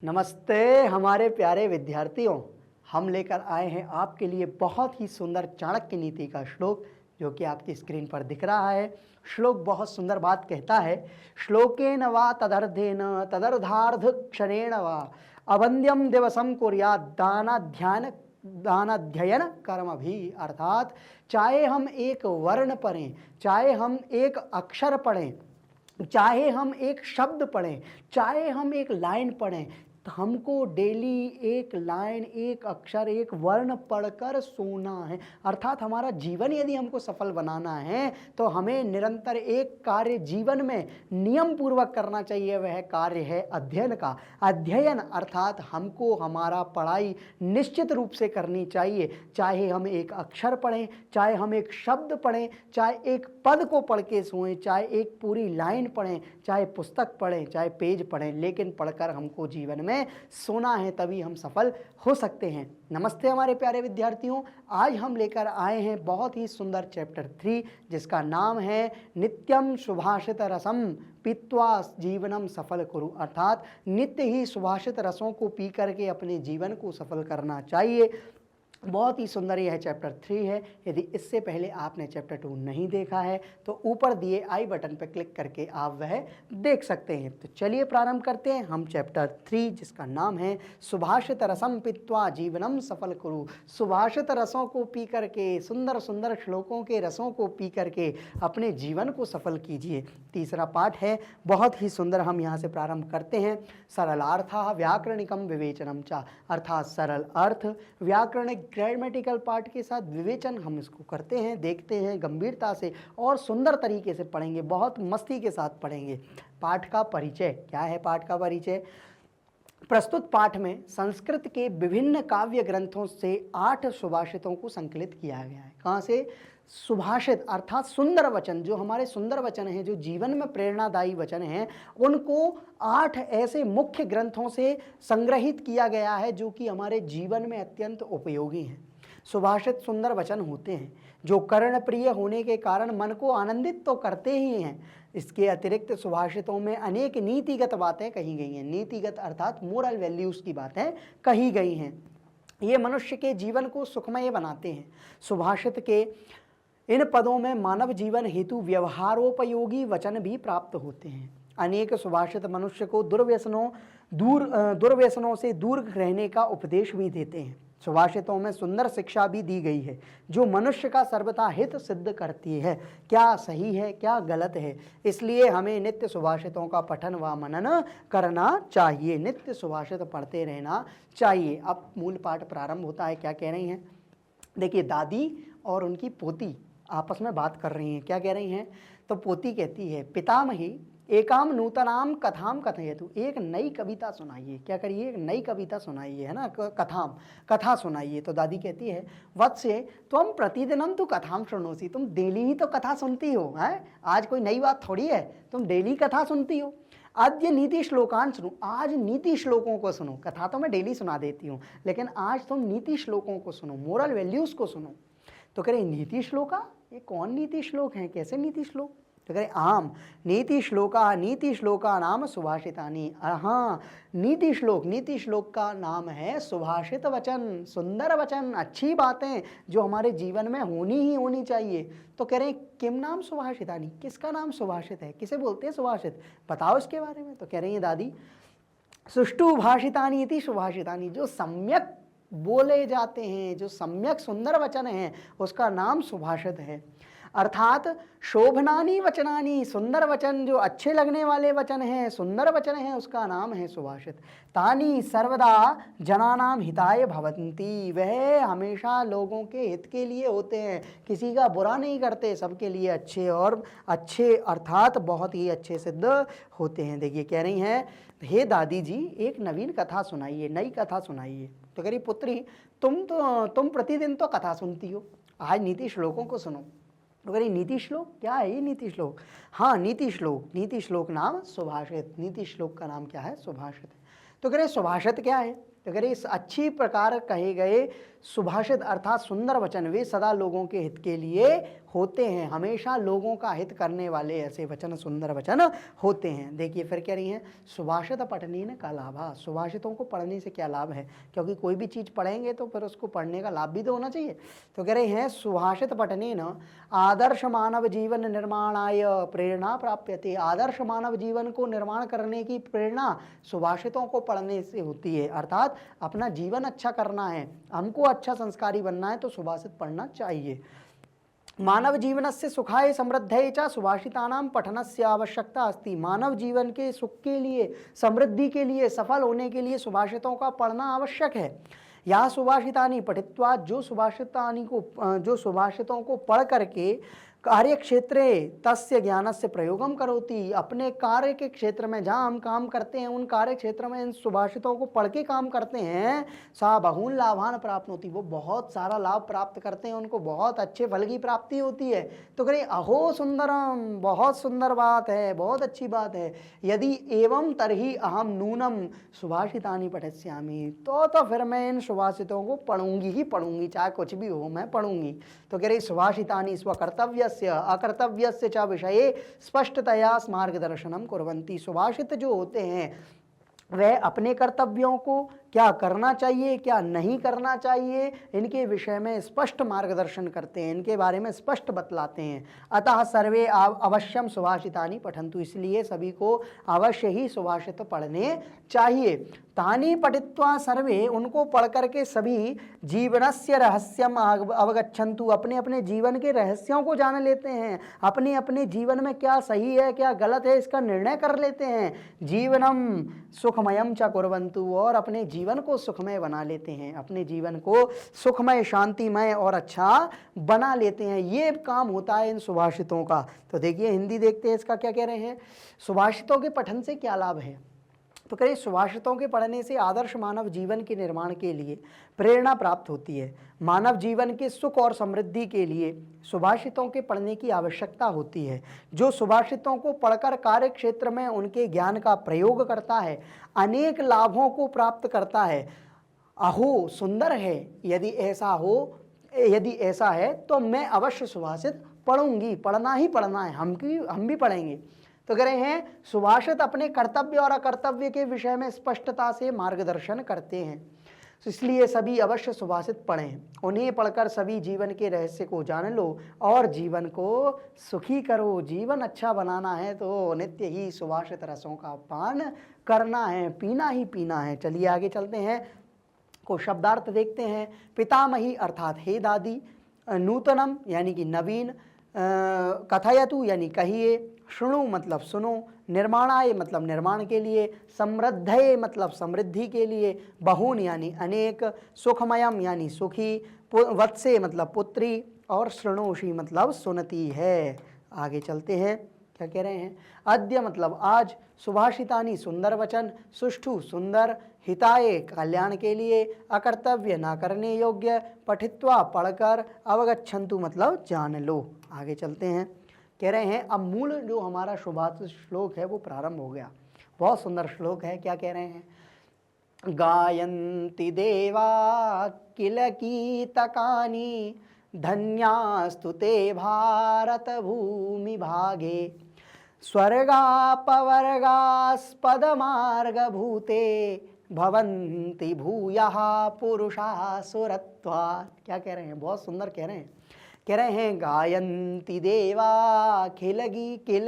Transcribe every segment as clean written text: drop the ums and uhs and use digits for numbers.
नमस्ते हमारे प्यारे विद्यार्थियों। हम लेकर आए हैं आपके लिए बहुत ही सुंदर चाणक्य नीति का श्लोक जो कि आपकी स्क्रीन पर दिख रहा है। श्लोक बहुत सुंदर बात कहता है, श्लोकेन वा तदर्थेन तदर्धार्ध क्षणेन वा अवंद्यम दिवसम कुर्यात् दानाध्ययन कर्म भी। अर्थात चाहे हम एक वर्ण पढ़ें, चाहे हम एक अक्षर पढ़ें, चाहे हम एक शब्द पढ़ें, चाहे हम एक लाइन पढ़ें, तो हमको डेली एक लाइन, एक अक्षर, एक वर्ण पढ़कर सोना है। अर्थात हमारा जीवन यदि हमको सफल बनाना है तो हमें निरंतर एक कार्य जीवन में नियम पूर्वक करना चाहिए। वह कार्य है अध्ययन का। अध्ययन अर्थात हमको हमारा पढ़ाई निश्चित रूप से करनी चाहिए। चाहे हम एक अक्षर पढ़ें, चाहे हम एक शब्द पढ़ें, चाहे एक पद को पढ़ के सोएं, चाहे एक पूरी लाइन पढ़ें, चाहे पुस्तक पढ़ें, चाहे पेज पढ़ें, लेकिन पढ़कर हमको जीवन में सोना है, तभी हम सफल हो सकते हैं। नमस्ते हमारे प्यारे विद्यार्थियों, आज हम लेकर आए हैं बहुत ही सुंदर चैप्टर 3 जिसका नाम है नित्यम सुभाषित रसम पीत्वा जीवनम सफल कुरु। अर्थात नित्य ही सुभाषित रसों को पी करके अपने जीवन को सफल करना चाहिए। बहुत ही सुंदर यह चैप्टर 3 है। यदि इससे पहले आपने चैप्टर 2 नहीं देखा है तो ऊपर दिए आई बटन पर क्लिक करके आप वह देख सकते हैं। तो चलिए प्रारंभ करते हैं हम चैप्टर 3 जिसका नाम है सुभाषित रसम पीत्वा जीवनम सफल कुरु। सुभाषित रसों को पी करके, सुंदर सुंदर श्लोकों के रसों को पी करके अपने जीवन को सफल कीजिए। तीसरा पाठ है, बहुत ही सुंदर। हम यहाँ से प्रारंभ करते हैं। सरलार्थः व्याकरणिकम विवेचनम च। अर्थात सरल अर्थ, व्याकरणिक ग्रामेटिकल पार्ट के साथ विवेचन हम इसको करते हैं, देखते हैं गंभीरता से और सुंदर तरीके से पढ़ेंगे, बहुत मस्ती के साथ पढ़ेंगे। पाठ का परिचय क्या है? पाठ का परिचय, प्रस्तुत पाठ में संस्कृत के विभिन्न काव्य ग्रंथों से 8 सुभाषितों को संकलित किया गया है। कहाँ से? सुभाषित अर्थात सुंदर वचन, जो हमारे सुंदर वचन हैं, जो जीवन में प्रेरणादायी वचन हैं, उनको 8 ऐसे मुख्य ग्रंथों से संग्रहित किया गया है जो कि हमारे जीवन में अत्यंत उपयोगी हैं। सुभाषित सुंदर वचन होते हैं जो कर्णप्रिय होने के कारण मन को आनंदित तो करते ही हैं। इसके अतिरिक्त सुभाषितों में अनेक नीतिगत बातें कही गई हैं। नीतिगत अर्थात मोरल वैल्यूज़ की बातें कही गई हैं। ये मनुष्य के जीवन को सुखमय बनाते हैं। सुभाषित के इन पदों में मानव जीवन हेतु व्यवहारोपयोगी वचन भी प्राप्त होते हैं। अनेक सुभाषित मनुष्य को दुर्व्यसनों से दूर रहने का उपदेश भी देते हैं। सुभाषितों में सुंदर शिक्षा भी दी गई है जो मनुष्य का सर्वथा हित सिद्ध करती है। क्या सही है, क्या गलत है, इसलिए हमें नित्य सुभाषितों का पठन व मनन करना चाहिए। नित्य सुभाषित पढ़ते रहना चाहिए। अब मूल पाठ प्रारंभ होता है। क्या कह रही हैं? देखिए, दादी और उनकी पोती आपस में बात कर रही हैं। क्या कह रही हैं? तो पोती कहती है, पितामही एकाम नूतनाम कथाम कथयतु। एक नई कविता सुनाइए। क्या करिए? एक नई कविता सुनाइए, है ना, कथा सुनाइए। तो दादी कहती है, वत्से तुम प्रतिदिनम तो कथाम शृणोसी। तुम डेली ही तो कथा सुनती हो, है? आज कोई नई बात थोड़ी है, तुम डेली कथा सुनती हो। आद्य नीति श्लोकान सुनो। आज नीति श्लोकों को सुनो। कथा तो मैं डेली सुना देती हूँ, लेकिन आज तुम नीति श्लोकों को सुनो, मोरल वैल्यूज़ को सुनो। तो कह रहे नीति श्लोका, ये कौन नीति श्लोक हैं, कैसे नीति श्लोक? तो कह रहे आम नीति श्लोका नाम सुभाषितानी। हाँ, नीति श्लोक का नाम है सुभाषित वचन, सुंदर वचन, अच्छी बातें जो हमारे जीवन में होनी ही होनी चाहिए। तो कह रहे किम नाम सुभाषितानी, किसका नाम सुभाषित है, किसे बोलते हैं सुभाषित, बताओ इसके बारे में। तो कह रही है दादी, सुष्ठु भाषितानी इति सुभाषितानी। जो सम्यक बोले जाते हैं, जो सम्यक सुंदर वचन हैं, उसका नाम सुभाषित है। अर्थात शोभनानी वचनानी, सुंदर वचन, जो अच्छे लगने वाले वचन हैं, सुंदर वचन हैं, उसका नाम है सुभाषित। तानी सर्वदा जनानाम हिताय भवन्ति। वह हमेशा लोगों के हित के लिए होते हैं, किसी का बुरा नहीं करते, सबके लिए अच्छे और अच्छे अर्थात बहुत ही अच्छे सिद्ध होते हैं। देखिए, कह रही हैं, हे दादी जी एक नवीन कथा सुनाइए, नई कथा सुनाइए। तो कह रही, पुत्री तुम प्रतिदिन तो कथा सुनती हो, आज नीति श्लोकों को सुनो। तो कह रही, नीति श्लोक क्या है? ये नीति श्लोक? हाँ, नीति श्लोक नाम सुभाषित। नीति श्लोक का नाम क्या है? सुभाषित। तो कह रहे सुभाषित क्या है? तो कह रहे इस अच्छी प्रकार कहे गए सुभाषित अर्थात सुंदर वचन वे सदा लोगों के हित के लिए होते हैं, हमेशा लोगों का हित करने वाले ऐसे वचन सुंदर वचन होते हैं। देखिए फिर कह रही हैं सुभाषित पठनेन का लाभा, सुभाषितों को पढ़ने से क्या लाभ है, क्योंकि कोई भी चीज़ पढ़ेंगे तो फिर उसको पढ़ने का लाभ भी तो होना चाहिए। तो कह रहे हैं सुभाषित पठनेन आदर्श मानव जीवन निर्माणाय प्रेरणा प्राप्यते, आदर्श मानव जीवन को निर्माण करने की प्रेरणा सुभाषितों को पढ़ने से होती है। अर्थात अपना जीवन अच्छा करना है, हमको अच्छा संस्कारी बनना है तो सुभाषित पढ़ना चाहिए। मानव जीवनस्य सुखाय समृद्धये च सुभाषितानां पठनस्य आवश्यकता अस्ति, मानव जीवन के सुख के लिए, समृद्धि के लिए, सफल होने के लिए सुभाषितों का पढ़ना आवश्यक है। या सुभाषितानि पठित्वा, जो सुभाषितों को पढ़ करके कार्य क्षेत्रे तस्य ज्ञानस्य प्रयोगम करोति, अपने कार्य के क्षेत्र में जहाँ हम काम करते हैं उन कार्य क्षेत्र में इन सुभाषितों को पढ़ के काम करते हैं, सा बहुन लाभान प्राप्त होती, वो बहुत सारा लाभ प्राप्त करते हैं, उनको बहुत अच्छे फल की प्राप्ति होती है। तो करें अहो सुंदरम, बहुत सुंदर बात है, बहुत अच्छी बात है। यदि एवं तरही अहम नूनम सुभाषितानि पठिष्यामि, तो फिर मैं इन सुभाषितों को पढ़ूंगी ही पढ़ूंगी, चाहे कुछ भी हो मैं पढ़ूंगी। तो कह रही सुभाषितानि स्वकर्तव्य अकर्तव्यस्य च विषये स्पष्टतया मार्गदर्शनम कुर्वन्ति, सुभाषित जो होते हैं वह अपने कर्तव्यों को क्या करना चाहिए क्या नहीं करना चाहिए इनके विषय में स्पष्ट मार्गदर्शन करते हैं, इनके बारे में स्पष्ट बतलाते हैं। अतः सर्वे अवश्यम सुभाषितानि पठन्तु, इसलिए सभी को अवश्य ही सुभाषित पढ़ने चाहिए। तानि पठित्वा सर्वे, उनको पढ़ करके सभी जीवनस्य रहस्यम अवगच्छन्तु, अपने अपने जीवन के रहस्यों को जान लेते हैं, अपने अपने जीवन में क्या सही है क्या गलत है इसका निर्णय कर लेते हैं। जीवनम सुखमयम च कुर्वन्तु, और अपने जीवन को सुखमय बना लेते हैं, अपने जीवन को सुखमय शांतिमय और अच्छा बना लेते हैं। ये काम होता है इन सुभाषितों का। तो देखिए हिंदी देखते हैं इसका क्या कह रहे हैं, सुभाषितों के पठन से क्या लाभ है। तो कहीं सुभाषितों के पढ़ने से आदर्श मानव जीवन के निर्माण के लिए प्रेरणा प्राप्त होती है, मानव जीवन के सुख और समृद्धि के लिए सुभाषितों के पढ़ने की आवश्यकता होती है। जो सुभाषितों को पढ़कर कार्य क्षेत्र में उनके ज्ञान का प्रयोग करता है, अनेक लाभों को प्राप्त करता है। अहो सुंदर है, यदि ऐसा है तो मैं अवश्य सुभाषित पढ़ूंगी, पढ़ना ही पढ़ना है, हम भी पढ़ेंगे। तो कह रहे हैं सुभाषित अपने कर्तव्य और अकर्तव्य के विषय में स्पष्टता से मार्गदर्शन करते हैं, इसलिए सभी अवश्य सुभाषित पढ़ें। उन्हें पढ़कर सभी जीवन के रहस्य को जान लो और जीवन को सुखी करो। जीवन अच्छा बनाना है तो नित्य ही सुभाषित रसों का पान करना है, पीना ही पीना है। चलिए आगे चलते हैं, को शब्दार्थ देखते हैं। पितामही अर्थात हे दादी, नूतनम यानी कि नवीन, कथयतु यानी कहिए, शृणु मतलब सुनो, निर्माणाय मतलब निर्माण के लिए, समृद्धये मतलब समृद्धि के लिए, बहुन यानी अनेक, सुखमयम यानी सुखी, वत्से मतलब पुत्री, और शृणोषि मतलब सुनती है। आगे चलते हैं, क्या कह रहे हैं, अद्य मतलब आज, सुभाषितानि सुंदर वचन, सुष्ठु सुंदर, हिताय कल्याण के लिए, अकर्तव्य ना करने योग्य, पठित्वा पढ़कर, अवगच्छन्तु मतलब जान लो। आगे चलते हैं, कह रहे हैं अब मूल जो हमारा शुभारंभ श्लोक है वो प्रारंभ हो गया। बहुत सुंदर श्लोक है, क्या कह रहे हैं, गायन्ति देवा किल गीतकानि, धन्यास्तु ते भारत भूमि भागे, स्वर्गापवर्गास्पदमार्गभूते, भवन्ति भूयः पुरुषा सुरत्वात्। क्या कह रहे हैं, बहुत सुंदर कह रहे हैं गायन्ति देवा किल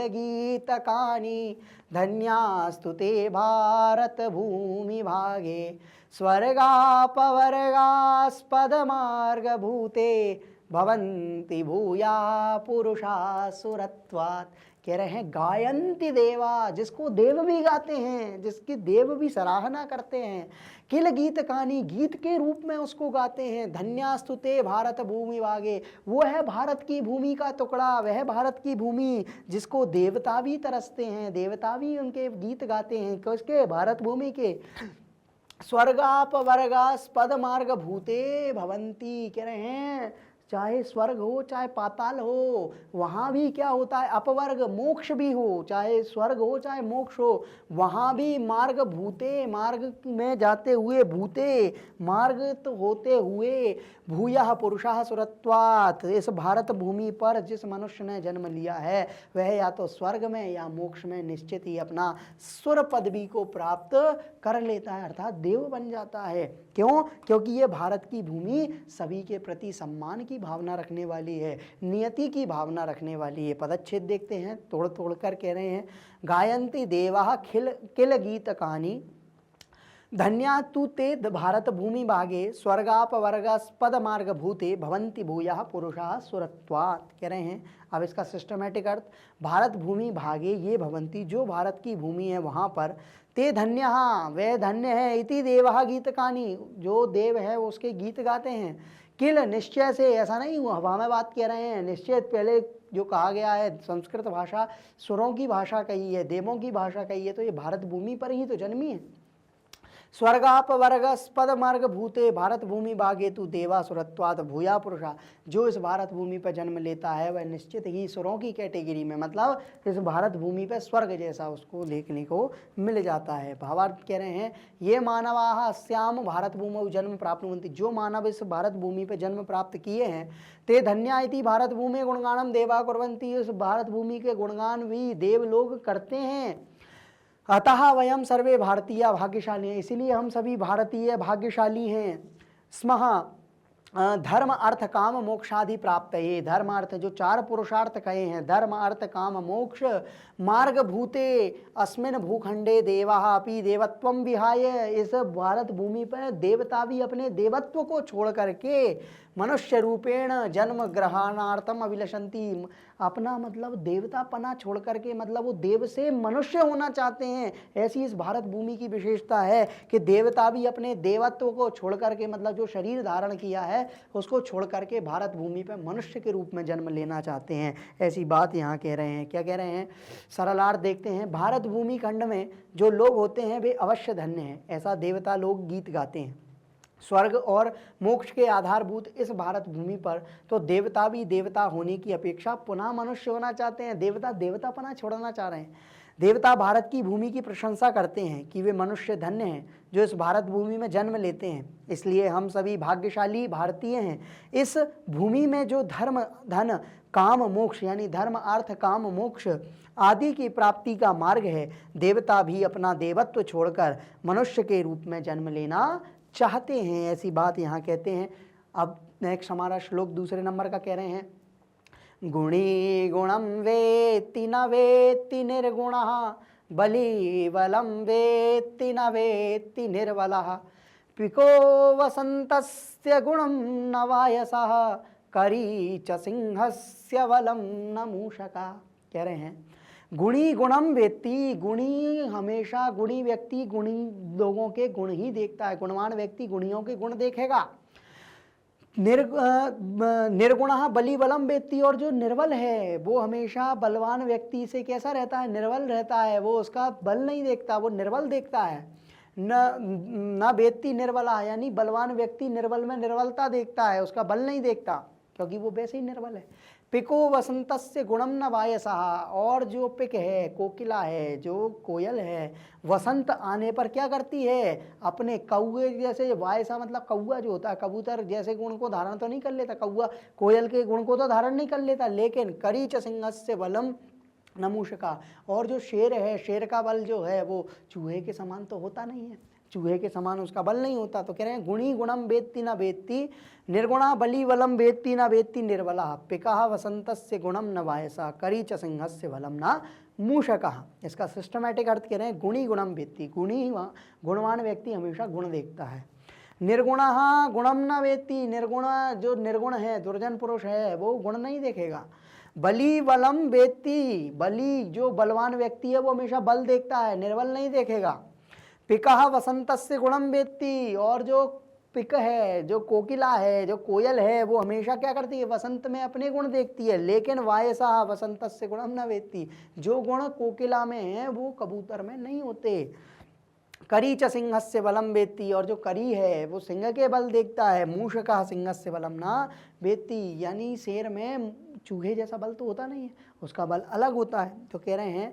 गीतकानि, धन्यास्तु ते भारत भूमि भागे, स्वर्गापवर्गास्पदमार्गभूते, भवन्ति भूया पुरुषा सुरत्वात्। कह रहे हैं गायन्ति देवा, जिसको देव भी गाते हैं, जिसकी देव भी सराहना करते हैं, किल गीतकानि गीत के रूप में उसको गाते हैं, धन्यास्तुते भारत भूमि भागे, वो है भारत की भूमि का टुकड़ा, वह भारत की भूमि जिसको देवता भी तरसते हैं, देवता भी उनके गीत गाते हैं, किसके, भारत भूमि के। स्वर्गापवर्गास्पद मार्ग भूते भवंती, कह रहे हैं चाहे स्वर्ग हो चाहे पाताल हो, वहाँ भी क्या होता है, अपवर्ग मोक्ष भी हो, चाहे स्वर्ग हो चाहे मोक्ष हो, वहाँ भी मार्ग भूते, मार्ग में जाते हुए भूते, मार्ग तो होते हुए भूयः पुरुषः सुरत्वात्, इस भारत भूमि पर जिस मनुष्य ने जन्म लिया है वह या तो स्वर्ग में या मोक्ष में निश्चित ही अपना सुर पदवी को प्राप्त कर लेता है, अर्थात देव बन जाता है। क्यों? क्योंकि ये भारत की भूमि सभी के प्रति सम्मान की भावना रखने वाली है, नियति की भावना रखने वाली है। पदच्छेद देखते हैं, तोड़ तोड़ कर कह रहे हैं, गायन्ति देवाः किल गीत कहानी धन्या तु ते भारत भूमि भागे स्वर्गापवर्गास्पद मार्ग भूते भवन्ति भूयः पुरुषाः सुरत्वात्। कह रहे हैं अब इसका सिस्टमेटिक अर्थ, भारत भूमि भागे ये भवन्ति, जो भारत की भूमि है वहाँ पर, ते धन्यः वे धन्य है, इति देवः गीतकानी, जो देव है वो उसके गीत गाते हैं, किल निश्चय से, ऐसा नहीं हुआ हवा में बात कह रहे हैं, निश्चय पहले जो कहा गया है, संस्कृत भाषा सुरों की भाषा कही है, देवों की भाषा कही है, तो ये भारत भूमि पर ही तो जन्मी है। स्वर्गापवर्गस्पद मार्ग भूते भारत भूमि भागे तु देवा सुरत्वात् भूया पुरुषा, जो इस भारत भूमि पर जन्म लेता है वह निश्चित ही सुरों की कैटेगरी में, मतलब इस भारत भूमि पर स्वर्ग जैसा उसको देखने को मिल जाता है। भावार्थ कह रहे हैं, ये मानवाः अस्याम भारत भूमौ जन्म प्राप्नुवन्ति, जो मानव इस भारत भूमि पर जन्म प्राप्त किए हैं, ते धन्या इति भारत भूमि गुणगानम देवा कुर्वन्ति, इस भारत भूमि के गुणगान भी देव लोग करते हैं। अतः वयम सर्वे भारतीय भाग्यशाली हैं, इसीलिए हम सभी भारतीय भाग्यशाली हैं। स्मः धर्म अर्थ काम मोक्षादि प्राप्त है, धर्म अर्थ जो चार पुरुषार्थ कहे हैं, धर्म अर्थ काम मोक्ष मार्ग भूते अस्मिन भूखंडे देवाः अपि देवत्वं विहाय, इस भारत भूमि पर देवता भी अपने देवत्व को छोड़ करके मनुष्य रूपेण जन्म ग्रहणार्थम अभिलषंति, अपना मतलब देवता पना छोड़ करके मतलब वो देव से मनुष्य होना चाहते हैं। ऐसी इस भारत भूमि की विशेषता है कि देवता भी अपने देवत्व को छोड़ करके, मतलब जो शरीर धारण किया है उसको छोड़ करके भारत भूमि पर मनुष्य के रूप में जन्म लेना चाहते हैं। ऐसी बात यहाँ कह रहे हैं। क्या कह रहे हैं? सरलार्थ देखते हैं, भारत भूमि खंड में जो लोग होते हैं वे अवश्य धन्य हैं, ऐसा देवता लोग गीत गाते हैं। स्वर्ग और मोक्ष के आधारभूत इस भारत भूमि पर तो देवता भी देवता होने की अपेक्षा पुनः मनुष्य होना चाहते हैं, देवता देवतापना छोड़ना चाह रहे हैं। देवता भारत की भूमि की प्रशंसा करते हैं कि वे मनुष्य धन्य हैं जो इस भारत भूमि में जन्म लेते हैं, इसलिए हम सभी भाग्यशाली भारतीय हैं। इस भूमि में जो धर्म धन काम मोक्ष यानी धर्म अर्थ काम मोक्ष आदि की प्राप्ति का मार्ग है, देवता भी अपना देवत्व छोड़कर मनुष्य के रूप में जन्म लेना चाहते हैं, ऐसी बात यहाँ कहते हैं। अब नेक्स्ट हमारा श्लोक दूसरे नंबर का कह रहे हैं, गुणी गुणम वेत्ति न वेत्ति निर्गुणः बलीबलं वेत्ति न वेत्ति निर्बलः पिको वसन्तस्य गुणं न वायसः करी च सिंहस्य बलं न मूषका। कह रहे हैं गुणी गुणम वेत्ति, गुणी हमेशा गुणी व्यक्ति गुणी लोगों के गुण ही देखता है, गुणवान व्यक्ति गुणियों के गुण देखेगा। निर्गुणः बली बलम वेत्ति, और जो निर्बल है वो हमेशा बलवान व्यक्ति से कैसा रहता है? निर्बल रहता है, वो उसका बल नहीं देखता, वो निर्बल देखता है। न वेत्ति निर्बला, यानी बलवान व्यक्ति निर्बल में निर्बलता देखता है, उसका बल नहीं देखता क्योंकि वो वैसे ही निर्बल है। पिको वसंतस्य गुणम न वायसः, और जो पिक है, कोकिला है, जो कोयल है, वसंत आने पर क्या करती है? अपने कौए जैसे, वायसा मतलब कौआ जो होता है, कबूतर जैसे गुण को धारण तो नहीं कर लेता, कौआ कोयल के गुण को तो धारण नहीं कर लेता, लेकिन करी च सिंहस्य बलम न मूषका, और जो शेर है, शेर का बल जो है वो चूहे के समान तो होता नहीं है, चूहे के समान उसका बल नहीं होता। तो कह रहे हैं गुणी गुणम वेत्ति न वेत्ति निर्गुणा बली बलम वेत्ति न वेत्ति निर्बला पिका वसंतस्य गुणम न वायसा करी च सिंहस्य बलम न मूषका। इसका सिस्टमैटिक अर्थ कह रहे हैं गुणी गुणम वेत्ति, गुणी गुणवान व्यक्ति हमेशा गुण देखता है। निर्गुणः गुणम न वेत्ति, निर्गुण जो निर्गुण है, दुर्जन पुरुष है, वो गुण नहीं देखेगा। बली बलम वेत्ति, बली जो बलवान व्यक्ति है वो हमेशा बल देखता है, निर्बल नहीं देखेगा। पिका वसंतस्य गुणम वेत्ति, और जो पिक है, जो कोकिला है, जो कोयल है, वो हमेशा क्या करती है? वसंत में अपने गुण देखती है, लेकिन वायसा वसंतस्य गुणम न वेत्ति, जो गुण कोकिला में है वो कबूतर में नहीं होते। करी च सिंहस्य बलम वेत्ति, और जो करी है वो सिंह के बल देखता है। मूषकः सिंहस्य बलम न वेत्ति, यानी शेर में चूहे जैसा बल तो होता नहीं है, उसका बल अलग होता है। तो कह रहे हैं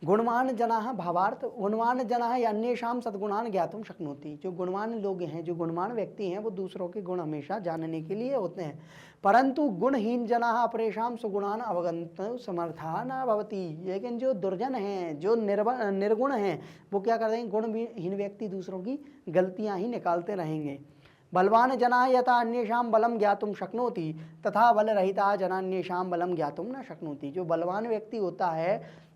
गुणवान जनाः, भावार्थ गुणवान जनाः या अन्येषां सद्गुणान ज्ञातुम शक्नोति, जो गुणवान लोग हैं, जो गुणवान व्यक्ति हैं, वो दूसरों के गुण हमेशा जानने के लिए होते हैं। परंतु गुणहीन जनाः अपरेषां सुगुणान अवगन्तुं समर्था न भवति, लेकिन जो दुर्जन हैं, जो निर्गुण हैं, वो क्या कर देंगे, गुणहीन व्यक्ति दूसरों की गलतियां ही निकालते रहेंगे। बलवान जना यथा अन्येषां बलम ज्ञातुम शक्नोति तथा बलरहिता जना अन्येषां बलम ज्ञातुम न शक्नोति, जो बलवान व्यक्ति होता है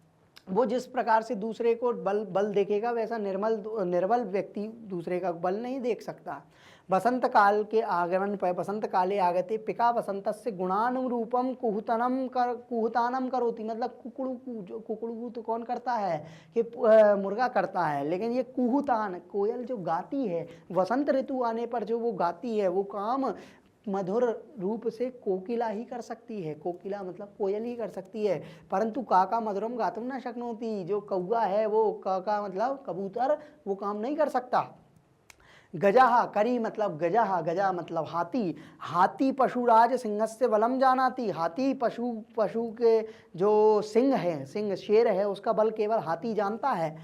वो जिस प्रकार से दूसरे को बल देखेगा, वैसा निर्बल व्यक्ति दूसरे का बल नहीं देख सकता। बसंत काल के आगमन पर, बसंत काले आगते पिका वसंतस्य गुणानुरूपम कुहुतानम करोति, मतलब कुकड़ू तो कौन करता है कि मुर्गा करता है, लेकिन ये कुहुतान, कोयल जो गाती है, वसंत ऋतु आने पर जो वो गाती है, वो काम मधुर रूप से कोकिला ही कर सकती है। कोकिला मतलब कोयल ही कर सकती है। परंतु काका मधुरम गातुम न शक्नोति, जो कौआ है वो काका मतलब कबूतर, वो काम नहीं कर सकता। गजाहा, करी मतलब गजाहा, गजा मतलब हाथी, हाथी पशुराज सिंहस्य बलम जानाति, हाथी पशु के जो सिंह है, सिंह शेर है, उसका बल केवल हाथी जानता है।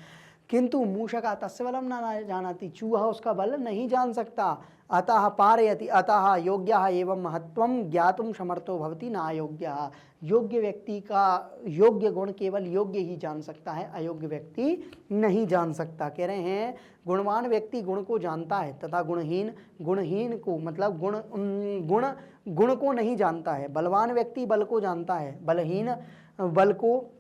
किंतु मूषका तस्य बलम न जानाति, चूहा उसका बल नहीं जान सकता। अतः पारयति, अतः योग्यः एवं महत्वम ज्ञातुम समर्थो भवति न अयोग्यः, योग्य व्यक्ति का योग्य गुण केवल योग्य ही जान सकता है, अयोग्य व्यक्ति नहीं जान सकता। कह रहे हैं गुणवान व्यक्ति गुण को जानता है तथा गुणहीन को मतलब गुण को नहीं जानता है। बलवान व्यक्ति बल को जानता है, बलहीन बल को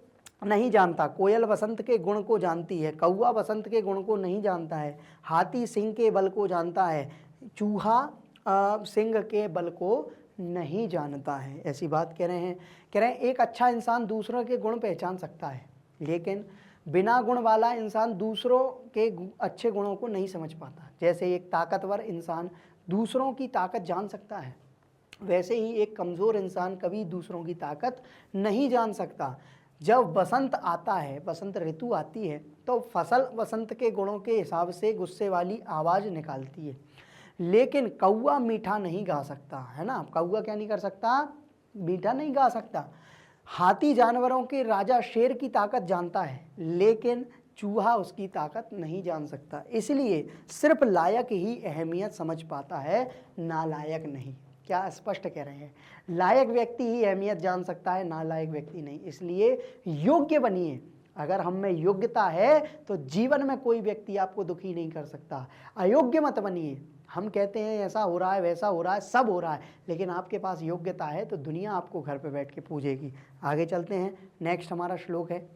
नहीं जानता। कोयल वसंत के गुण को जानती है, कौआ वसंत के गुण को नहीं जानता है। हाथी सिंह के बल को जानता है, चूहा सिंह के बल को नहीं जानता है। ऐसी बात कह रहे हैं एक अच्छा इंसान दूसरों के गुण पहचान सकता है, लेकिन बिना गुण वाला इंसान दूसरों के अच्छे गुणों को नहीं समझ पाता। जैसे एक ताकतवर इंसान दूसरों की ताकत जान सकता है, वैसे ही एक कमज़ोर इंसान कभी दूसरों की ताकत नहीं जान सकता। जब बसंत आता है, बसंत ऋतु आती है, तो फसल वसंत के गुणों के हिसाब से गुस्से वाली आवाज़ निकालती है, लेकिन कौआ मीठा नहीं गा सकता, है ना। कौआ क्या नहीं कर सकता, मीठा नहीं गा सकता। हाथी जानवरों के राजा शेर की ताकत जानता है, लेकिन चूहा उसकी ताकत नहीं जान सकता। इसलिए सिर्फ लायक ही अहमियत समझ पाता है, नालायक नहीं। क्या स्पष्ट कह रहे हैं, लायक व्यक्ति ही अहमियत जान सकता है, नालायक व्यक्ति नहीं। इसलिए योग्य बनिए। अगर हम में योग्यता है तो जीवन में कोई व्यक्ति आपको दुखी नहीं कर सकता। अयोग्य मत बनिए। हम कहते हैं ऐसा हो रहा है, वैसा हो रहा है, सब हो रहा है, लेकिन आपके पास योग्यता है तो दुनिया आपको घर पे बैठ के पूजेगी। आगे चलते हैं। नेक्स्ट हमारा श्लोक है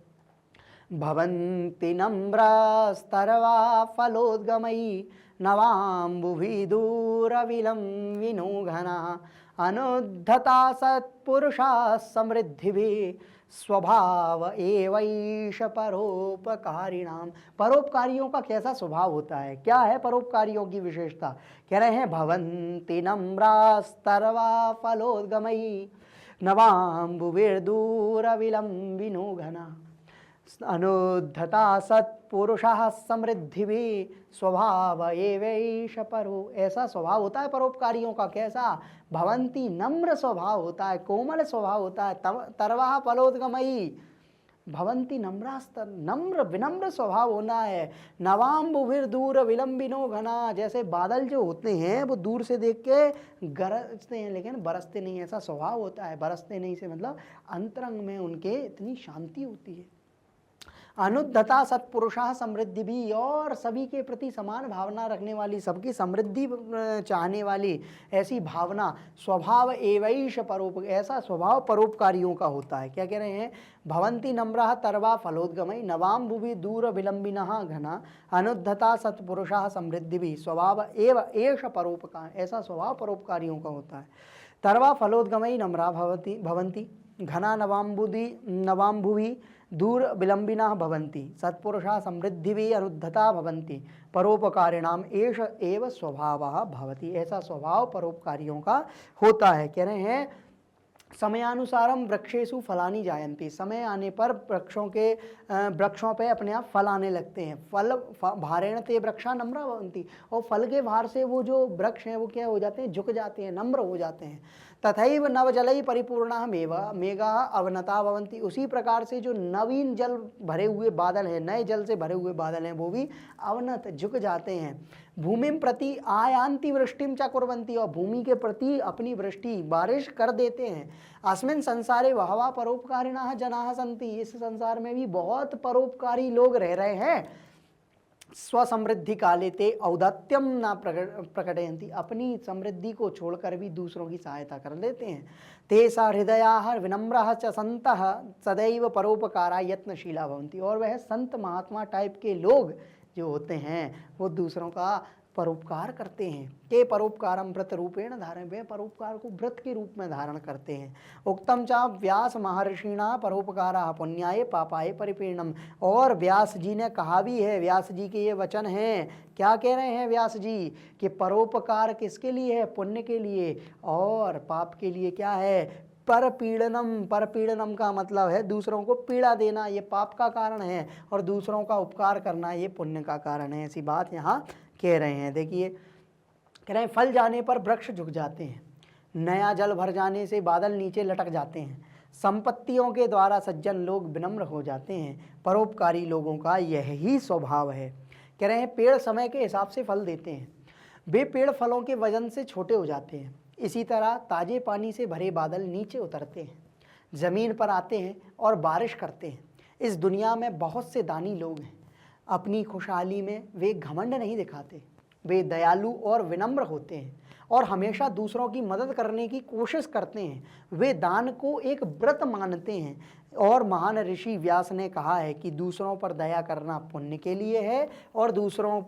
भवन्ति नम्रस्तरवा फलोद्गमयी नवाम्बुभि दूरविलम्बिनो घना अनुद्धता सत्पुरुषा समृद्धिभिः स्वभाव एवैष परोपकारिणाम। परोपकारियों का कैसा स्वभाव होता है, क्या है परोपकारियों की विशेषता। कह रहे हैं भवन्ति नम्रास्तरवा फलोद्गमयी नवाम्बुभिर्दूरविलम्बिनो घना अनुद्धता सत्पुरुषः समृद्धिभिः स्वभाव एवैष परो। ऐसा स्वभाव होता है परोपकारियों का। कैसा, भवंती नम्र स्वभाव होता है, कोमल स्वभाव होता है। तरवा फलोद्गमयी, भवंती नम्रास्तर, नम्र विनम्र स्वभाव होना है। नवाम्बुभिर दूर विलंबिनो घना, जैसे बादल जो होते हैं वो दूर से देख के गरजते हैं लेकिन बरसते नहीं, ऐसा स्वभाव होता है। बरसते नहीं से मतलब अंतरंग में उनके इतनी शांति होती है। अनुद्धता सत्पुरुषा समृद्धि भी, और सभी के प्रति समान भावना रखने वाली, सबकी समृद्धि चाहने वाली ऐसी भावना। स्वभाव एवैष परोप, ऐसा स्वभाव परोपकारियों का होता है। क्या कह रहे हैं, भवंती नम्रा तरवा फलोद्गमयी नवाम्बुभि दूर विलंबिनः घना अनुद्धता सत्पुरुषा समृद्धि भी स्वभाव एव एष परोपकार। ऐसा स्वभाव परोपकारियों का होता है। तरवा फलोद्गमयी नम्रा भवंती घना नवाम्बुभि दूर विलंबिना भवन्ति सत्पुरुषा समृद्धिभिः अनुद्धता भवन्ति परोपकारिणाम एष एव स्वभावः भवति। ऐसा स्वभाव परोपकारियों का होता है। कह रहे हैं समयानुसारम वृक्षेषु फलानि जायन्ति, समय आने पर वृक्षों पे अपने आप फल आने लगते हैं। फल भारेण ते वृक्षा नम्रा भवन्ति, और फल के भार से वो जो वृक्ष हैं वो क्या हो जाते हैं, झुक जाते हैं, नम्र हो जाते हैं। तथैव नवजलै परिपूर्णः मेघा अवनता भवन्ति, उसी प्रकार से जो नवीन जल भरे हुए बादल हैं, नए जल से भरे हुए बादल हैं, वो भी अवनत झुक जाते हैं। भूमिं प्रति आयान्ति वृष्टिं च कुर्वन्ति, और भूमि के प्रति अपनी वृष्टि बारिश कर देते हैं। अस्मिन् संसारे बहवः परोपकारिणः जनाः सन्ति, इस संसार में भी बहुत परोपकारी लोग रह रहे हैं। स्वसमृद्धि काले ते औदात्यम न प्रकटयन्ति, अपनी समृद्धि को छोड़कर भी दूसरों की सहायता कर लेते हैं। तेषा हृदयाः विनम्राः च सन्तः सदैव परोपकारा यत्नशीला भवन्ति, और वह संत महात्मा टाइप के लोग जो होते हैं वो दूसरों का परोपकार करते हैं। के परोपकारम व्रत रूपेण धारण, वे परोपकार को व्रत के रूप में धारण करते हैं। उक्तम चा व्यास महर्षिणा परोपकारा पुण्याय पापाय परिपूर्णम, और व्यास जी ने कहा भी है, व्यास जी के ये वचन हैं। क्या कह रहे हैं व्यास जी कि परोपकार किसके लिए है, पुण्य के लिए, और पाप के लिए क्या है, परपीड़नम। परपीड़नम का मतलब है दूसरों को पीड़ा देना, ये पाप का कारण है, और दूसरों का उपकार करना ये पुण्य का कारण है। ऐसी बात यहाँ कह रहे हैं। देखिए कह रहे हैं फल जाने पर वृक्ष झुक जाते हैं, नया जल भर जाने से बादल नीचे लटक जाते हैं, संपत्तियों के द्वारा सज्जन लोग विनम्र हो जाते हैं। परोपकारी लोगों का यही स्वभाव है। कह रहे हैं पेड़ समय के हिसाब से फल देते हैं, वे पेड़ फलों के वजन से छोटे हो जाते हैं। इसी तरह ताजे पानी से भरे बादल नीचे उतरते हैं, ज़मीन पर आते हैं और बारिश करते हैं। इस दुनिया में बहुत से दानी लोग हैं, अपनी खुशहाली में वे घमंड नहीं दिखाते, वे दयालु और विनम्र होते हैं और हमेशा दूसरों की मदद करने की कोशिश करते हैं। वे दान को एक व्रत मानते हैं, और महान ऋषि व्यास ने कहा है कि दूसरों पर दया करना पुण्य के लिए है और दूसरों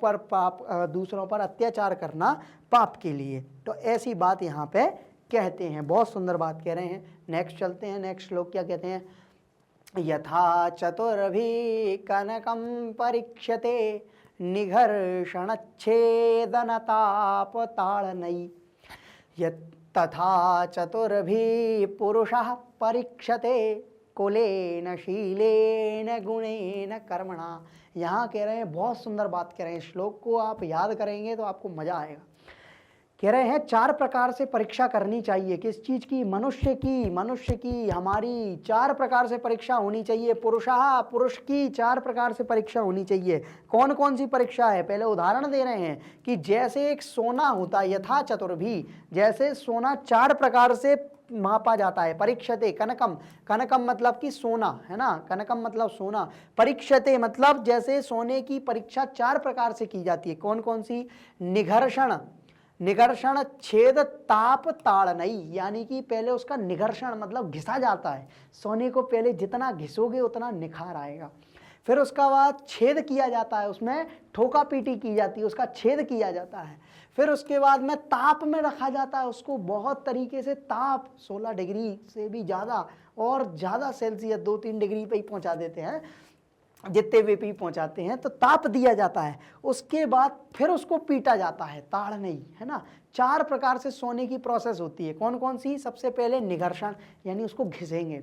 पर अत्याचार करना पाप के लिए। तो ऐसी बात यहाँ पे कहते हैं, बहुत सुंदर बात कह रहे हैं। नेक्स्ट चलते हैं, नेक्स्ट श्लोक क्या कहते हैं। यथा चतुर्भी कनकं परीक्षते निघर्षणच्छेदनतापताड़नै, तथा चतुर्भी पुरुषः परीक्षते कुलेन शीलेन गुणेन कर्मणा। यहाँ कह रहे हैं बहुत सुंदर बात कह रहे हैं, श्लोक को आप याद करेंगे तो आपको मजा आएगा। कह रहे हैं 4 प्रकार से परीक्षा करनी चाहिए। किस चीज़ की, मनुष्य की हमारी 4 प्रकार से परीक्षा होनी चाहिए। पुरुष की 4 प्रकार से परीक्षा होनी चाहिए। कौन कौन सी परीक्षा है, पहले उदाहरण दे रहे हैं कि जैसे एक सोना होता है, यथा चतुर्भी, जैसे सोना 4 प्रकार से मापा जाता है। परीक्षते कनकम, कनकम मतलब कि सोना है ना, कनकम मतलब सोना। परीक्षते मतलब जैसे सोने की परीक्षा 4 प्रकार से की जाती है। कौन कौन सी, निघर्षण छेद ताप ताड़नई, यानी कि पहले उसका निघर्षण मतलब घिसा जाता है। सोने को पहले जितना घिसोगे उतना निखार आएगा। फिर उसका बाद छेद किया जाता है, उसमें ठोका पीटी की जाती है, उसका छेद किया जाता है। फिर उसके बाद में ताप में रखा जाता है उसको, बहुत तरीके से ताप, 16 डिग्री से भी ज़्यादा और ज़्यादा सेल्सियस 2-3 डिग्री पे ही पहुंचा देते हैं, जितने वे भी पहुंचाते हैं, तो ताप दिया जाता है। उसके बाद फिर उसको पीटा जाता है, ताड़ नहीं, है ना। 4 प्रकार से सोने की प्रोसेस होती है। कौन कौन सी, सबसे पहले निघर्षण यानी उसको घिसेंगे,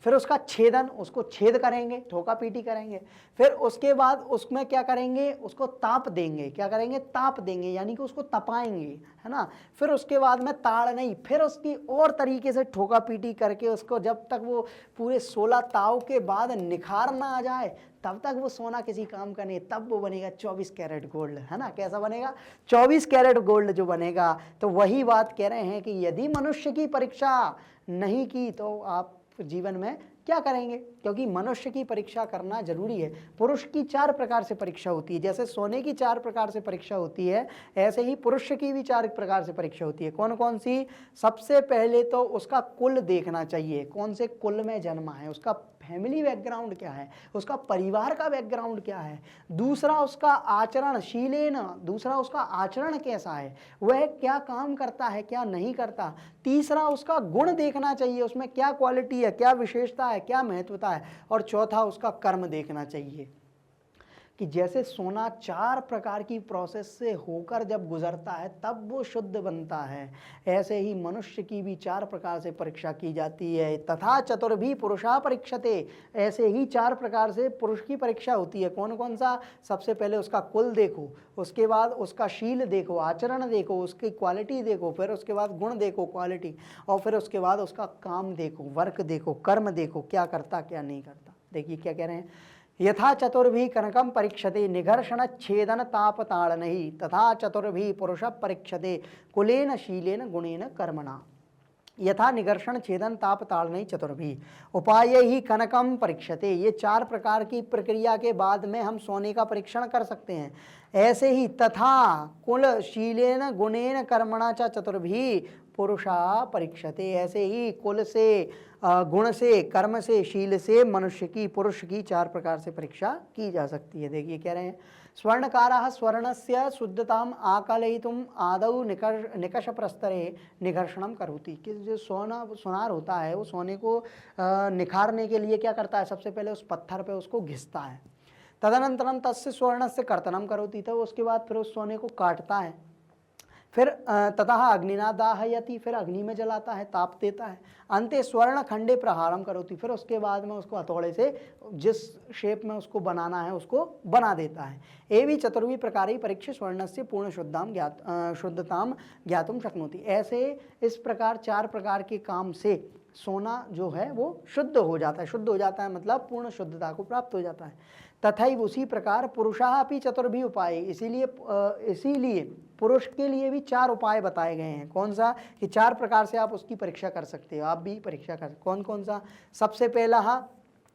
फिर उसका छेदन, उसको छेद करेंगे, ठोका पीटी करेंगे। फिर उसके बाद उसमें क्या करेंगे, उसको ताप देंगे। क्या करेंगे, ताप देंगे, यानी कि उसको तपाएंगे, है ना। फिर उसके बाद में ताड़ नहीं, फिर उसकी और तरीके से ठोका पीटी करके उसको जब तक वो पूरे 16 ताव के बाद निखार ना आ जाए तब तक वो सोना किसी काम का नहीं, तब वो बनेगा 24 कैरेट गोल्ड, है ना। कैसा बनेगा, 24 कैरेट गोल्ड जो बनेगा। तो वही बात कह रहे हैं कि यदि मनुष्य की परीक्षा नहीं की तो आप जीवन में क्या करेंगे, क्योंकि मनुष्य की परीक्षा करना जरूरी है। पुरुष की 4 प्रकार से परीक्षा होती है, जैसे सोने की 4 प्रकार से परीक्षा होती है, ऐसे ही पुरुष की भी 4 प्रकार से परीक्षा होती है। कौन कौन सी, सबसे पहले तो उसका कुल देखना चाहिए, कौन से कुल में जन्मा है, उसका फैमिली बैकग्राउंड क्या है, उसका परिवार का बैकग्राउंड क्या है। दूसरा उसका आचरण, शीलेन, दूसरा उसका आचरण कैसा है, वह क्या काम करता है, क्या नहीं करता। तीसरा उसका गुण देखना चाहिए, उसमें क्या क्वालिटी है, क्या विशेषता है, क्या महत्वता है। और चौथा उसका कर्म देखना चाहिए। कि जैसे सोना 4 प्रकार की प्रोसेस से होकर जब गुजरता है तब वो शुद्ध बनता है, ऐसे ही मनुष्य की भी 4 प्रकार से परीक्षा की जाती है। तथा चतुर्भी पुरुषा परीक्षते, ऐसे ही 4 प्रकार से पुरुष की परीक्षा होती है। कौन कौन सा? सबसे पहले उसका कुल देखो, उसके बाद उसका शील देखो, आचरण देखो, उसकी क्वालिटी देखो, फिर उसके बाद गुण देखो, क्वालिटी, और फिर उसके बाद उसका काम देखो, वर्क देखो, कर्म देखो, क्या करता क्या नहीं करता। देखिए क्या कह रहे हैं, यथा चतुर्भी कनकम परीक्षते निघर्षण छेदन तापताड़नहि तथा चतुर्भी पुरुष परीक्षते कुलेन शीलेन गुणेन कर्मणा। यथा निघर्षण छेदन ताप ताड़नहि चतुर्भी उपाय ही कनकम परीक्षते, ये 4 प्रकार की प्रक्रिया के बाद में हम सोने का परीक्षण कर सकते हैं। ऐसे ही तथा कुल शीलेन गुणेन कर्मणा च चतुर्भी पुरुषा परीक्षते, ऐसे ही कुल से, गुण से, कर्म से, शील से मनुष्य की, पुरुष की 4 प्रकार से परीक्षा की जा सकती है। देखिए कह रहे हैं, स्वर्णकारः स्वर्णस्य शुद्धताम आकलयितुम आदौ निकष प्रस्तरे निघर्षणम करोति, कि जो सोनार होता है वो सोने को निखारने के लिए क्या करता है, सबसे पहले उस पत्थर पे उसको घिसता है। तदनंतरम तस्य स्वर्णस्य कर्तनम करोति, तो उसके बाद फिर उस सोने को काटता है। फिर ततः अग्निना दाहयति, फिर अग्नि में जलाता है, ताप देता है। अंते स्वर्ण खंडे प्रहारम करोति, फिर उसके बाद में उसको हथौड़े से जिस शेप में उसको बनाना है उसको बना देता है। एवं चतुर्वी प्रकार परीक्षा स्वर्णस्य पूर्ण शुद्धताम ज्ञातुम शक्नोति, ऐसे इस प्रकार 4 प्रकार के काम से सोना जो है वो शुद्ध हो जाता है। शुद्ध हो जाता है मतलब पूर्ण शुद्धता को प्राप्त हो जाता है। तथा उसी प्रकार पुरुषा अपि चतुर्भी उपाय, इसीलिए पुरुष के लिए भी 4 उपाय बताए गए हैं। कौन सा? कि 4 प्रकार से आप उसकी परीक्षा कर सकते हो, आप भी परीक्षा कर। कौन कौन सा? सबसे पहला,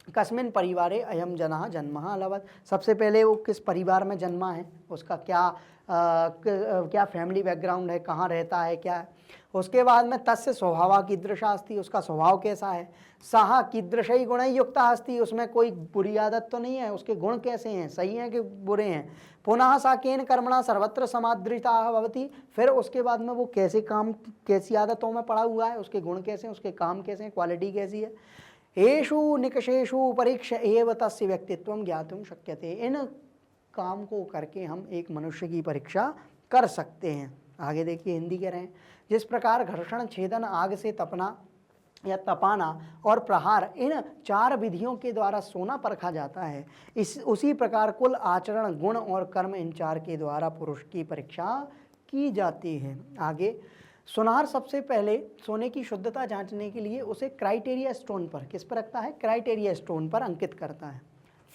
कस्मिन् परिवारे अयम जनः जन्मः अलभत, सबसे पहले वो किस परिवार में जन्मा है, उसका क्या फैमिली बैकग्राउंड है, कहाँ रहता है, क्या है। उसके बाद में तस्य स्वभाव कीदृशा अस्ति, उसका स्वभाव कैसा है। सः कीदृशै गुणै युक्तः अस्ति, उसमें कोई बुरी आदत तो नहीं है, उसके गुण कैसे हैं, सही हैं कि बुरे हैं। पुनः सा केन कर्मणा सर्वत्र समादृता भवति, फिर उसके बाद में वो कैसी आदतों में पड़ा हुआ है, उसके गुण कैसे हैं, उसके काम कैसे हैं, क्वालिटी कैसी है। एषु निकषेषु परीक्ष एव तस्य व्यक्तित्वं ज्ञातुं शक्यते, इन काम को करके हम एक मनुष्य की परीक्षा कर सकते हैं। आगे देखिए हिंदी कह रहे हैं, जिस प्रकार घर्षण, छेदन, आग से तपना या तपाना और प्रहार, इन 4 विधियों के द्वारा सोना परखा जाता है, उसी प्रकार कुल, आचरण, गुण और कर्म, इन 4 के द्वारा पुरुष की परीक्षा की जाती है। आगे, सोनार सबसे पहले सोने की शुद्धता जांचने के लिए उसे क्राइटेरिया स्टोन पर, किस पर रखता है, क्राइटेरिया स्टोन पर अंकित करता है।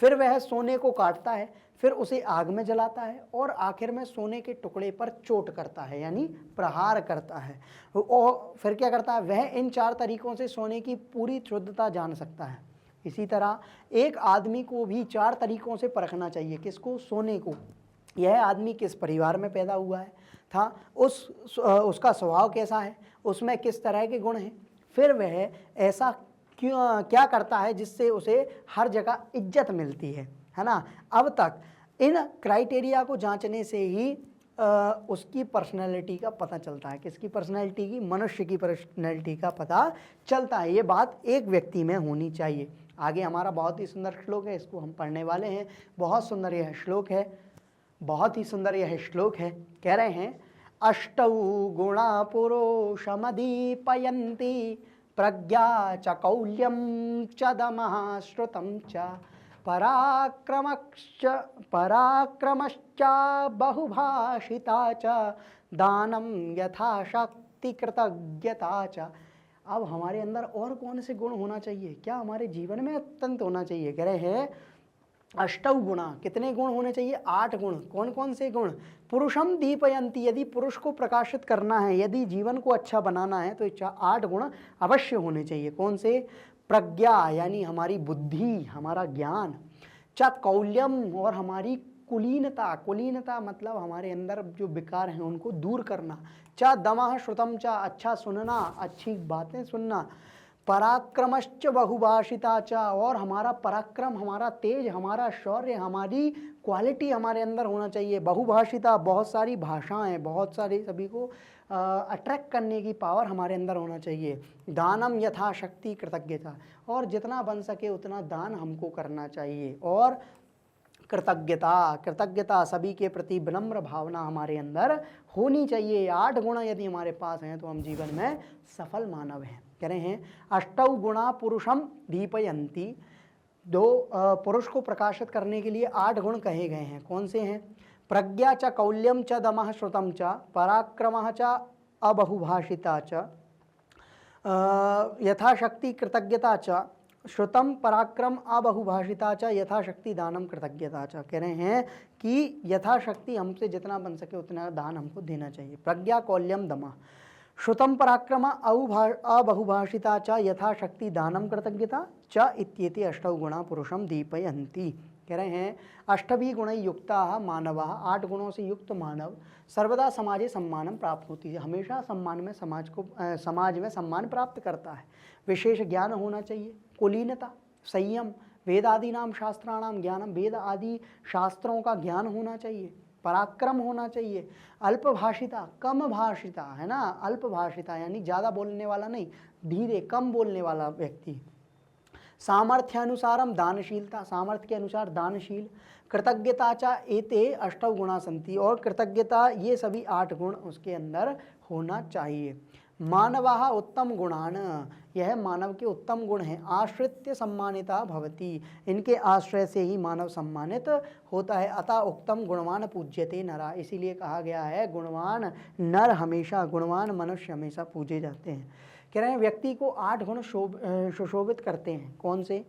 फिर वह सोने को काटता है, फिर उसे आग में जलाता है और आखिर में सोने के टुकड़े पर चोट करता है, यानी प्रहार करता है। और फिर क्या करता है, वह इन 4 तरीकों से सोने की पूरी शुद्धता जान सकता है। इसी तरह एक आदमी को भी 4 तरीकों से परखना चाहिए, किसको, सोने को। यह आदमी किस परिवार में पैदा हुआ है था, उसका स्वभाव कैसा है, उसमें किस तरह के गुण हैं, फिर वह ऐसा क्या करता है जिससे उसे हर जगह इज्जत मिलती है ना। अब तक इन क्राइटेरिया को जांचने से ही उसकी पर्सनैलिटी का पता चलता है। किसकी पर्सनैलिटी की, मनुष्य की पर्सनैलिटी का पता चलता है। ये बात एक व्यक्ति में होनी चाहिए। आगे हमारा बहुत ही सुंदर श्लोक है, इसको हम पढ़ने वाले हैं। बहुत सुंदर यह श्लोक है, बहुत ही सुंदर यह श्लोक है। कह रहे हैं, अष्टौ गुणा पुरुषमदीपयन्ति प्रज्ञा च कौल्यम च दमः श्रुतं च पराक्रमश्च बहुभाषिता च दानं यथाशक्ति कृतज्ञता च। अब हमारे अंदर और कौन से गुण होना चाहिए, क्या हमारे जीवन में अत्यंत होना चाहिए। कह रहे हैं अष्टौ गुणा, कितने गुण होने चाहिए, 8 गुण। कौन कौन से गुण, पुरुषम दीपयंती, यदि पुरुष को प्रकाशित करना है, यदि जीवन को अच्छा बनाना है तो 8 गुण अवश्य होने चाहिए। कौन से, प्रज्ञा यानी हमारी बुद्धि, हमारा ज्ञान, च कौल्यम और हमारी कुलीनता, कुलीनता मतलब हमारे अंदर जो विकार हैं उनको दूर करना, च दमः श्रुतम च अच्छा सुनना, अच्छी बातें सुनना, पराक्रमश्च बहुभाषिता च और हमारा पराक्रम, हमारा तेज, हमारा शौर्य, हमारी क्वालिटी हमारे अंदर होना चाहिए। बहुभाषिता बहुत सारी भाषाएं, बहुत सारी सभी को अट्रैक्ट करने की पावर हमारे अंदर होना चाहिए। दानम यथाशक्ति कृतज्ञता, और जितना बन सके उतना दान हमको करना चाहिए। और कृतज्ञता, कृतज्ञता सभी के प्रति विनम्र भावना हमारे अंदर होनी चाहिए। 8 गुण यदि हमारे पास हैं तो हम जीवन में सफल मानव हैं। कह रहे हैं अष्टौ गुणा पुरुषम दीपयंती, पुरुष को प्रकाशित करने के लिए 8 गुण कहे गए हैं। कौन से हैं? प्रज्ञा च कौल्यम च दमः श्रुतम च पराक्रमः च अबहुभाषिता च यथाशक्ति कृतज्ञता च श्रुतम पराक्रम अबहुभाषिता च यथाशक्ति दानम कृतज्ञता च। कह रहे हैं कि यथाशक्ति हमसे जितना बन सके उतना दान हमको देना चाहिए। प्रज्ञा कौल्यम दमः श्रुतम पराक्रम अबहुभाषिता च यथाशक्ति दानम कृतज्ञता च इत्येते अष्टौ गुणा पुरुषम दीपयन्ति। कह रहे हैं अष्टभी गुण युक्ता मानव, 8 गुणों से युक्त मानव सर्वदा समाजे सम्मानम प्राप्त होती है, हमेशा सम्मान में समाज में सम्मान प्राप्त करता है। विशेष ज्ञान होना चाहिए, कुलीनता, संयम, वेद आदि नाम शास्त्राणाम ज्ञानम, वेद आदि शास्त्रों का ज्ञान होना चाहिए, पराक्रम होना चाहिए, अल्पभाषिता, कम भाषिता है ना, अल्पभाषिता यानी ज़्यादा बोलने वाला नहीं, धीरे कम बोलने वाला व्यक्ति, सामर्थ्यानुसारम दानशीलता, सामर्थ्य के अनुसार दानशील, कृतज्ञता चा एते अष्टौ गुणा संति, और कृतज्ञता ये सभी 8 गुण उसके अंदर होना चाहिए। मानवाः उत्तम गुणान, यह मानव के उत्तम गुण हैं। आश्रित्य सम्मानिता भवति, इनके आश्रय से ही मानव सम्मानित होता है। अतः उत्तम गुणवान पूज्यते नरा, इसीलिए कहा गया है गुणवान नर हमेशा, गुणवान मनुष्य हमेशा पूजे जाते हैं। कह रहे हैं व्यक्ति को 8 गुण सुशोभित करते हैं। कौन से?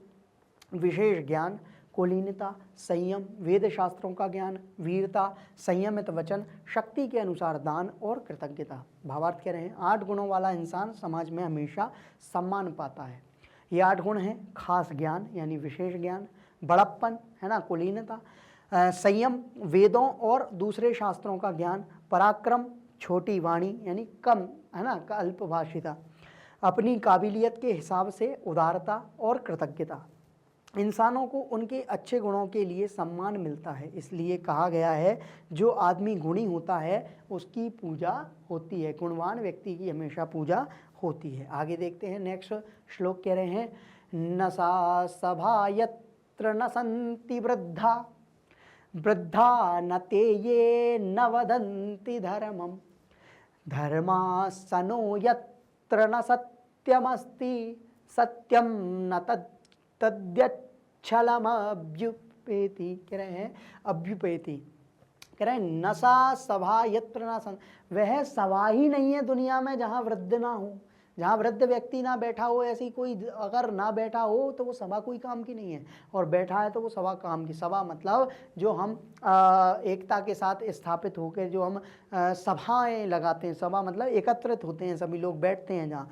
विशेष ज्ञान, कुलीनता, संयम, वेद शास्त्रों का ज्ञान, वीरता, संयमित वचन, शक्ति के अनुसार दान और कृतज्ञता। भावार्थ कह रहे हैं 8 गुणों वाला इंसान समाज में हमेशा सम्मान पाता है। ये 8 गुण हैं खास ज्ञान यानी विशेष ज्ञान, बड़प्पन है ना, कुलीनता, संयम, वेदों और दूसरे शास्त्रों का ज्ञान, पराक्रम, छोटी वाणी यानी कम है ना, अल्पभाषिता, अपनी काबिलियत के हिसाब से उदारता और कृतज्ञता। इंसानों को उनके अच्छे गुणों के लिए सम्मान मिलता है, इसलिए कहा गया है जो आदमी गुणी होता है उसकी पूजा होती है, गुणवान व्यक्ति की हमेशा पूजा होती है। आगे देखते हैं नेक्स्ट श्लोक। कह रहे हैं न सा सभा यत्र न सन्ति वृद्धा, वृद्धा न ते ये न वदन्ति धर्मम, धर्मासनो यत्र न सत्यमस्ति, सत्यम न तद्यच्छलमभ्युपेति। कह रहे हैं अभ्युपेति, कह रहे हैं नशा सभा यत्र न सन, वह सभा ही नहीं है दुनिया में जहाँ वृद्ध ना हो, जहाँ वृद्ध व्यक्ति ना बैठा हो, ऐसी कोई अगर ना बैठा हो तो वो सभा कोई काम की नहीं है, और बैठा है तो वो सभा काम की। सभा मतलब जो हम एकता के साथ स्थापित होकर जो हम सभाएं लगाते हैं, सभा मतलब एकत्रित होते हैं, सभी लोग बैठते हैं जहाँ।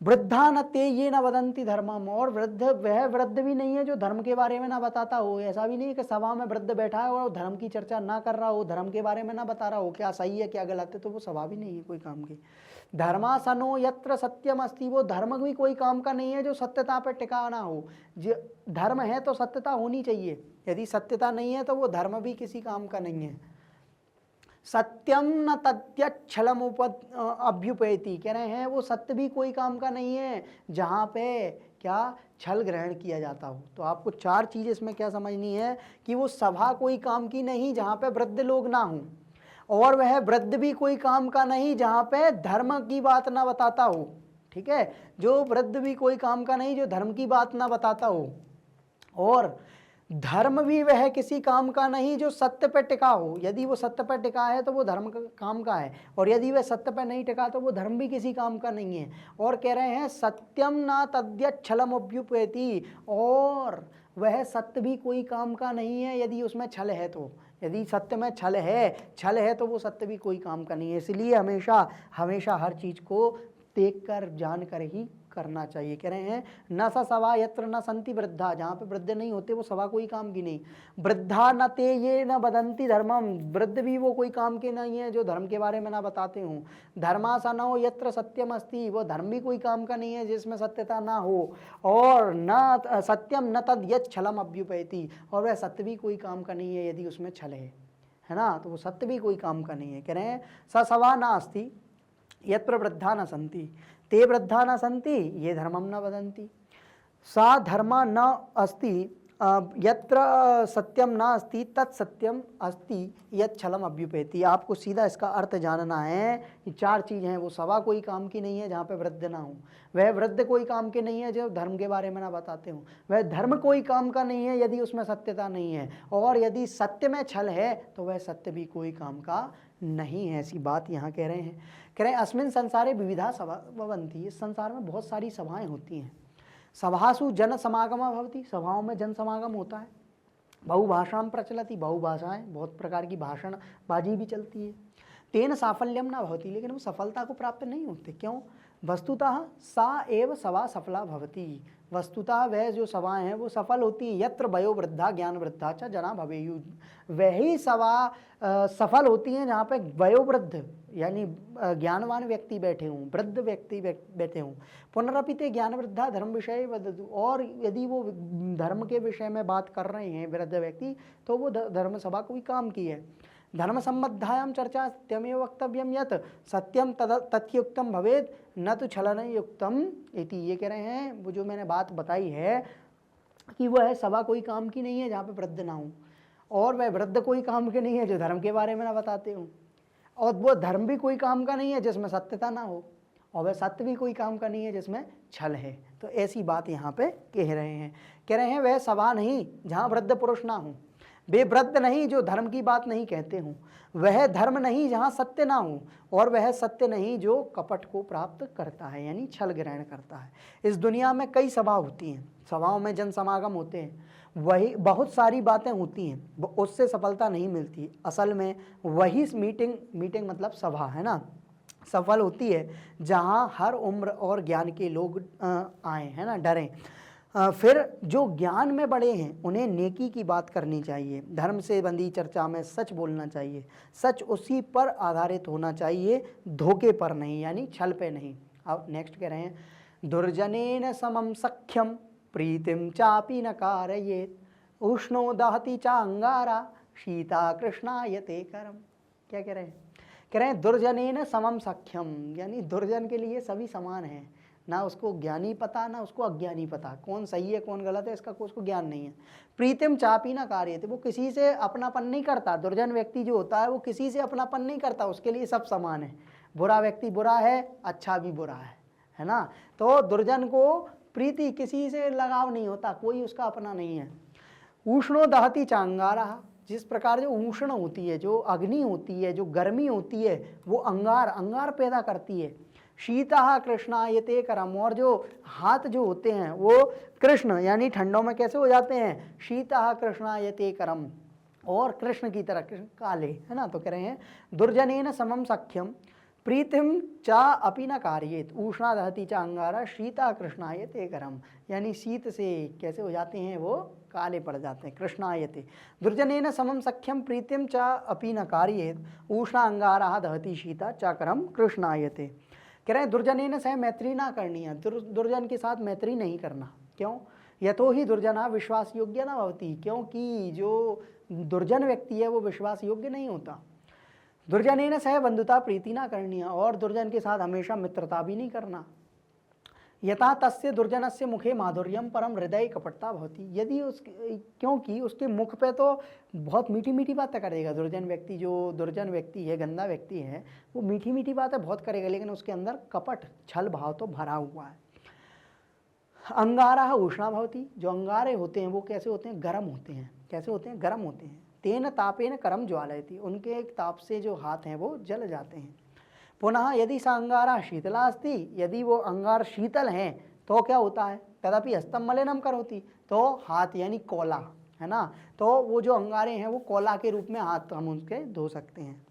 वृद्धा न ते ये न वदंती धर्मम, और वृद्ध वह वृद्ध भी नहीं है जो धर्म के बारे में ना बताता हो। ऐसा भी नहीं है कि सभा में वृद्ध बैठा है और धर्म की चर्चा ना कर रहा हो, धर्म के बारे में ना बता रहा हो क्या सही है क्या गलत है, तो वो सभा भी नहीं है कोई काम की। धर्मासनो यत्र सत्यम अस्ति, वो धर्म भी कोई काम का नहीं है जो सत्यता पर टिका ना हो। धर्म है तो सत्यता होनी चाहिए, यदि सत्यता नहीं है तो वो धर्म भी किसी काम का नहीं है। सत्यम न तद्यच्छलम अभ्युपेति, कह रहे हैं वो सत्य भी कोई काम का नहीं है जहाँ पे क्या छल ग्रहण किया जाता हो। तो आपको 4 चीज़ इसमें क्या समझनी है कि वो सभा कोई काम की नहीं जहाँ पे वृद्ध लोग ना हों, और वह वृद्ध भी कोई काम का नहीं जहाँ पे धर्म की बात ना बताता हो। ठीक है, जो वृद्ध भी कोई काम का नहीं जो धर्म की बात ना बताता हो, और धर्म भी वह किसी काम का नहीं जो सत्य पर टिका हो। यदि वो सत्य पर टिका है तो वो धर्म का काम का है, और यदि वह सत्य पर नहीं टिका तो वो धर्म भी किसी काम का नहीं है। और कह रहे हैं सत्यम न तद्यच्छलम अभ्युपेति, और वह सत्य भी कोई काम का नहीं है यदि उसमें छल है तो। यदि सत्य में छल है तो वो सत्य भी कोई काम का नहीं है। इसलिए हमेशा हमेशा हर चीज़ को देख कर जान कर ही करना चाहिए। कह रहे हैं न सा सभा यत्र न संति वृद्धा, जहाँ पे वृद्ध नहीं होते वो सभा कोई काम की नहीं। वृद्धा न ते ये न वदंती धर्मम, वृद्ध भी वो कोई काम के नहीं है जो धर्म के बारे में ना बताते हों। धर्मासनो यत्र सत्यम अस्ति, वो धर्म भी कोई काम का नहीं है जिसमें सत्यता ना हो। और न सत्यम न तद यच्छलम अभ्युपेति, और वह सत्य भी कोई काम का नहीं है यदि उसमें छल है ना, तो वो सत्य भी कोई काम का नहीं है। कह रहे हैं स सभा न अस्ति यत्र वृद्धा न सन्ति, ते वृद्धा न सन्ति ये धर्मम न वदन्ति। सा धर्मा न अस्ति यत्र सत्यम ना अस्ति तत् सत्यम अस्ति यत् छलम अभ्युपेति। आपको सीधा इसका अर्थ जानना है कि चार चीज़ें हैं, वो सवा कोई काम की नहीं है जहाँ पे वृद्ध ना हो, वह वृद्ध कोई काम के नहीं है जो धर्म के बारे में ना बताते हो, वह धर्म कोई काम का नहीं है यदि उसमें सत्यता नहीं है, और यदि सत्य में छल है तो वह सत्य भी कोई काम का नहीं है। ऐसी बात यहाँ कह रहे हैं। कह रहे हैं अस्मिन संसारे विविधा सभा भवन्ति, इस संसार में बहुत सारी सभाएं होती हैं। सभासु जन समागम भवति, सभाओं में जन समागम होता है। बहुभाषाम प्रचलति, बहुभाषाएं, बहुत प्रकार की भाषण बाजी भी चलती है। तेन साफल्यम न भवति, लेकिन वो सफलता को प्राप्त नहीं होते। क्यों? वस्तुतः सा एव सभा सफला भवति, वस्तुतः वह जो सभाएं हैं वो सफल होती है। यत्र वयो वृद्धा ज्ञान वृद्धा च जना भवेयु, वही सभा सफल होती हैं जहाँ पे वयोवृद्ध यानी ज्ञानवान व्यक्ति बैठे हों, वृद्ध व्यक्ति बैठे हों। पुनरपिते ज्ञान वृद्धा धर्म विषय वदतु, और यदि वो धर्म के विषय में बात कर रहे हैं वृद्ध व्यक्ति तो वो धर्म सभा कोई काम की है। धर्म संबद्धायाम चर्चा सत्यमेव वक्तव्यम यत् सत्यम तथ्युक्तम भवेद न तो छलन युक्तम इति। ये कह रहे हैं वो जो मैंने बात बताई है कि वह सभा कोई काम की नहीं है जहाँ पे वृद्ध ना हो, और वह वृद्ध कोई काम के नहीं है जो धर्म के बारे में ना बताते हो, और वो धर्म भी कोई काम का नहीं है जिसमें सत्यता ना हो, और वह सत्य भी कोई काम का नहीं है जिसमें छल है। तो ऐसी बात यहाँ पे कह रहे हैं। कह रहे हैं वह सभा नहीं जहाँ वृद्ध पुरुष ना हो, वे वृद्ध नहीं जो धर्म की बात नहीं कहते हों, वह धर्म नहीं जहाँ सत्य ना हो, और वह सत्य नहीं जो कपट को प्राप्त करता है यानी छल ग्रहण करता है। इस दुनिया में कई सभा होती हैं, सभाओं में जन समागम होते हैं, वही बहुत सारी बातें होती हैं, उससे सफलता नहीं मिलती। असल में वही मीटिंग मतलब सभा है ना, सफल होती है जहाँ हर उम्र और ज्ञान के लोग आए हैं ना, डरें। फिर जो ज्ञान में बड़े हैं उन्हें नेकी की बात करनी चाहिए, धर्म से बंधी चर्चा में सच बोलना चाहिए, सच उसी पर आधारित होना चाहिए, धोखे पर नहीं यानी छल पे नहीं। अब नेक्स्ट कह रहे हैं दुर्जनेन समम सख्यम प्रीतिम चापि न कारयेत उष्णो दहति चा अंगारा शीता कृष्णायते करम। क्या कह रहे हैं? कह रहे हैं दुर्जनेन समम सख्यम, यानी दुर्जन के लिए सभी समान हैं, ना उसको ज्ञानी पता ना उसको अज्ञानी पता, कौन सही है कौन गलत है इसका उसको ज्ञान नहीं है। प्रीतिम चापी ना कार्य थे, वो किसी से अपनापन नहीं करता। दुर्जन व्यक्ति जो होता है वो किसी से अपनापन नहीं करता, उसके लिए सब समान है। बुरा व्यक्ति बुरा है, अच्छा भी बुरा है ना। तो दुर्जन को प्रीति, किसी से लगाव नहीं होता, कोई उसका अपना नहीं है। उष्णो दहती चांगारा, जिस प्रकार जो उष्ण होती है, जो अग्नि होती है, जो गर्मी होती है, वो अंगार पैदा करती है। शीता कृष्णायते करम, और जो हाथ जो होते हैं वो कृष्ण यानी ठंडों में कैसे हो जाते हैं? शीता कृष्णायते करम, और कृष्ण की तरह, कृष्ण काले है ना। तो कह रहे हैं दुर्जनेन समम सख्यम प्रीतिम चा अपि न कार्येत उष्णा दहती चा अंगारा शीता कृष्णायते करम, यानी शीत से कैसे हो जाते हैं? वो काले पड़ जाते हैं। कृष्णायते दुर्जनेन समम सख्यम प्रीतिम चा अपि न कार्येत उष्णा अंगारा दहती शीता चा करम कृष्णायते। कह रहे हैं दुर्जनेन सह मैत्री ना करनी है, दुर्जन के साथ मैत्री नहीं करना। क्यों? यतो ही दुर्जना विश्वास योग्य ना होती, क्योंकि जो दुर्जन व्यक्ति है वो विश्वास योग्य नहीं होता। दुर्जनेन सह बंधुता प्रीति ना करनी है, और दुर्जन के साथ हमेशा मित्रता भी नहीं करना। यथा तस्य दुर्जनस्य मुखे माधुर्यम परम हृदय कपटता भवति, यदि क्योंकि उसके मुख पे तो बहुत मीठी मीठी बातें करेगा दुर्जन व्यक्ति। जो दुर्जन व्यक्ति है, गंदा व्यक्ति है, वो मीठी मीठी बातें बहुत करेगा, लेकिन उसके अंदर कपट छल भाव तो भरा हुआ है। अंगारा उष्णा भवति, जो अंगारे होते हैं वो कैसे होते हैं? गर्म होते हैं। कैसे होते हैं? गर्म होते हैं। तेन तापेन करम ज्वालयति, उनके एक ताप से जो हाथ हैं वो जल जाते हैं। पुनः यदि सा अंगारा शीतला अस्ति, यदि वो अंगार शीतल हैं तो क्या होता है? तदपि हस्तम मलिनम करोति, तो हाथ यानी कोला है ना, तो वो जो अंगारे हैं वो कोला के रूप में हाथ हम उनके धो सकते हैं।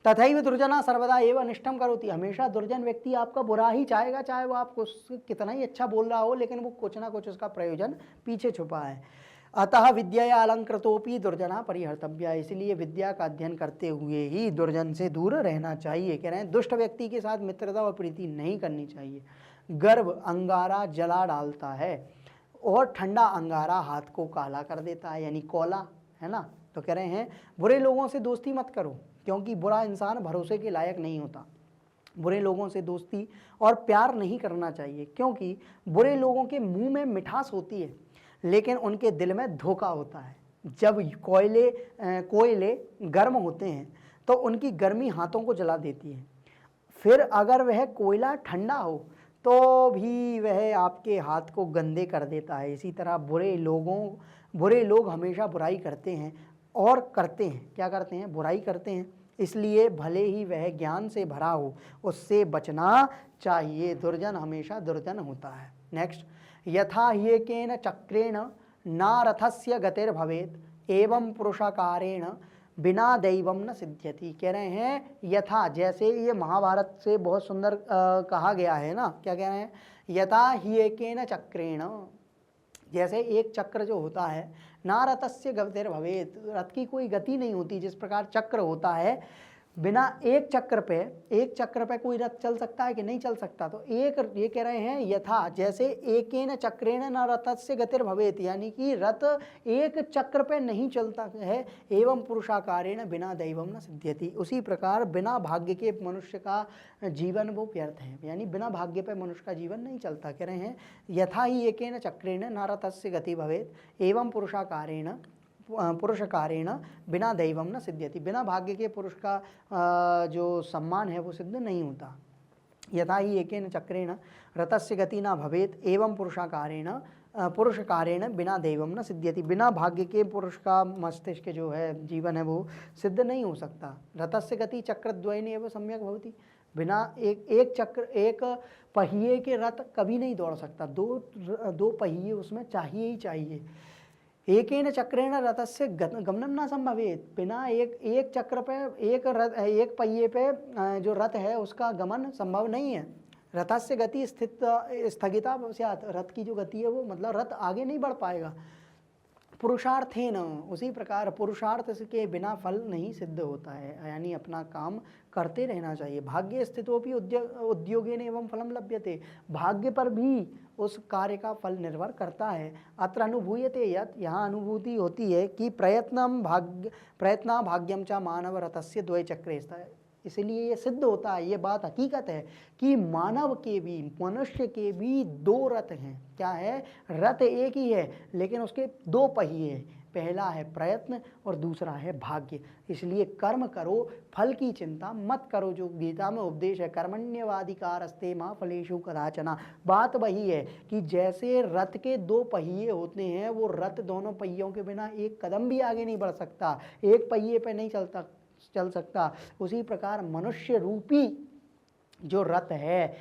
तथैव दुर्जना सर्वदा एव अनिष्टम करोति, हमेशा दुर्जन व्यक्ति आपका बुरा ही चाहेगा, चाहे वो आपको कितना ही अच्छा बोल रहा हो, लेकिन वो कुछ ना कुछ उसका प्रयोजन पीछे छुपा है। अतः विद्या अलंकृतोपि दुर्जना परिहर्तव्या, इसलिए विद्या का अध्ययन करते हुए ही दुर्जन से दूर रहना चाहिए। कह रहे हैं दुष्ट व्यक्ति के साथ मित्रता और प्रीति नहीं करनी चाहिए। गर्व अंगारा जला डालता है, और ठंडा अंगारा हाथ को काला कर देता है यानी कोला है ना। तो कह रहे हैं बुरे लोगों से दोस्ती मत करो, क्योंकि बुरा इंसान भरोसे के लायक नहीं होता। बुरे लोगों से दोस्ती और प्यार नहीं करना चाहिए, क्योंकि बुरे लोगों के मुंह में मिठास होती है, लेकिन उनके दिल में धोखा होता है। जब कोयले गर्म होते हैं तो उनकी गर्मी हाथों को जला देती है, फिर अगर वह कोयला ठंडा हो तो भी वह आपके हाथ को गंदे कर देता है। इसी तरह बुरे लोग हमेशा बुराई करते हैं और करते हैं, क्या करते हैं? बुराई करते हैं। इसलिए भले ही वह ज्ञान से भरा हो, उससे बचना चाहिए। दुर्जन हमेशा दुर्जन होता है। नेक्स्ट, यथा ह्येकेन चक्रेण न रथस्य गतिर्भवेत् एवं पुरुषाकारेण बिना दैवम न सिद्ध्यति। कह रहे हैं यथा, जैसे ये महाभारत से बहुत सुंदर कहा गया है ना, क्या कह रहे हैं? यथा ह्येकेन चक्रेण, जैसे एक चक्र जो होता है, ना रथस्य गतिर्भवेत्, रथ की कोई गति नहीं होती। जिस प्रकार चक्र होता है, बिना एक चक्र पे कोई रथ चल सकता है कि नहीं चल सकता? तो ये कह रहे हैं यथा, जैसे एकेन चक्रेण न रथस्य गतिर्भवेत्, यानी कि रथ एक चक्र पे नहीं चलता है। एवं पुरुषाकारेण बिना दैवम न सिद्ध्यति, उसी प्रकार बिना भाग्य के मनुष्य का जीवन वो व्यर्थ है, यानी बिना भाग्य पे मनुष्य का जीवन नहीं चलता। कह रहे हैं यथा ही एकेन चक्रेण न रथस्य गति भवेत् एवं पुरुषकारेण बिना दैवम न सिद्ध्यति, बिना भाग्य के पुरुष का जो सम्मान है वो सिद्ध नहीं होता। यथा ही एकेन चक्रेण रथस्य गति न भवेत् एवं पुरुषकारेण बिना दैवम न सिद्ध्यति, बिना भाग्य के पुरुष का मस्तिष्क जो है, जीवन है, वो सिद्ध नहीं हो सकता। रथस्य गति चक्रद्वयेन एव सम्यक भवति, बिना एक पहिए के रथ कभी नहीं दौड़ सकता, दो पहिए उसमें चाहिए ही चाहिए। एकेन चक्रेण रथस्य गमनम न संभवेत्, बिना एक चक्र पे एक पहिए पे जो रथ है उसका गमन संभव नहीं है। रथस्य गति स्थगिता स्यात्, रथ की जो गति है वो मतलब रथ आगे नहीं बढ़ पाएगा। पुरुषार्थेन, उसी प्रकार पुरुषार्थ के बिना फल नहीं सिद्ध होता है, यानी अपना काम करते रहना चाहिए। भाग्य स्थितोपि उद्योगेन एवं फलम लभ्यते, भाग्य पर भी उस कार्य का फल निर्भर करता है। अत्र अनुभूयते यत्, यहाँ अनुभूति होती है कि प्रयत्न भाग्यम च मानव रथस्य द्वय चक्रे, इसलिए ये सिद्ध होता है, ये बात हकीकत है कि मानव के भी, मनुष्य के भी दो रथ हैं। क्या है? रथ एक ही है लेकिन उसके दो पहिए हैं, पहला है प्रयत्न और दूसरा है भाग्य। इसलिए कर्म करो, फल की चिंता मत करो। जो गीता में उपदेश है, कर्मण्यवाधिकारस्ते मा फलेषु कदाचन, बात वही है कि जैसे रथ के दो पहिए होते हैं, वो रथ दोनों पहियों के बिना एक कदम भी आगे नहीं बढ़ सकता, एक पहिए पे नहीं चल सकता। उसी प्रकार मनुष्य रूपी जो रथ है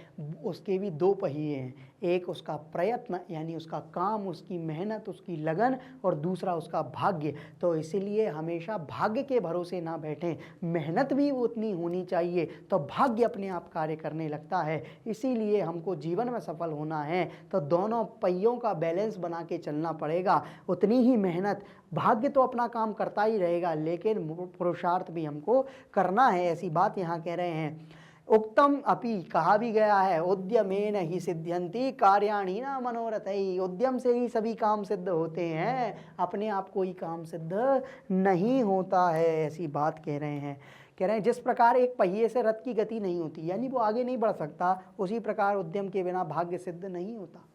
उसके भी दो पहिए हैं, एक उसका प्रयत्न यानी उसका काम, उसकी मेहनत, उसकी लगन, और दूसरा उसका भाग्य। तो इसीलिए हमेशा भाग्य के भरोसे ना बैठें, मेहनत भी उतनी होनी चाहिए तो भाग्य अपने आप कार्य करने लगता है। इसीलिए हमको जीवन में सफल होना है तो दोनों पहियों का बैलेंस बना के चलना पड़ेगा। उतनी ही मेहनत, भाग्य तो अपना काम करता ही रहेगा लेकिन पुरुषार्थ भी हमको करना है, ऐसी बात यहाँ कह रहे हैं। उक्तम अपि, कहा भी गया है, उद्यमेन ही सिद्ध्यन्ति कार्याणि न मनोरथैः, उद्यम से ही सभी काम सिद्ध होते हैं, अपने आप कोई काम सिद्ध नहीं होता है, ऐसी बात कह रहे हैं। कह रहे हैं जिस प्रकार एक पहिए से रथ की गति नहीं होती यानी वो आगे नहीं बढ़ सकता, उसी प्रकार उद्यम के बिना भाग्य सिद्ध नहीं होता।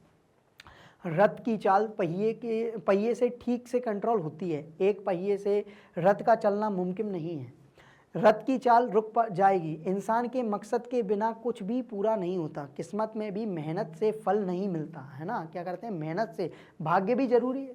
रथ की चाल पहिए से ठीक से कंट्रोल होती है, एक पहिए से रथ का चलना मुमकिन नहीं है। रथ की चाल रुक जाएगी। इंसान के मकसद के बिना कुछ भी पूरा नहीं होता। किस्मत में भी मेहनत से फल नहीं मिलता है ना, क्या करते हैं? मेहनत से। भाग्य भी जरूरी है।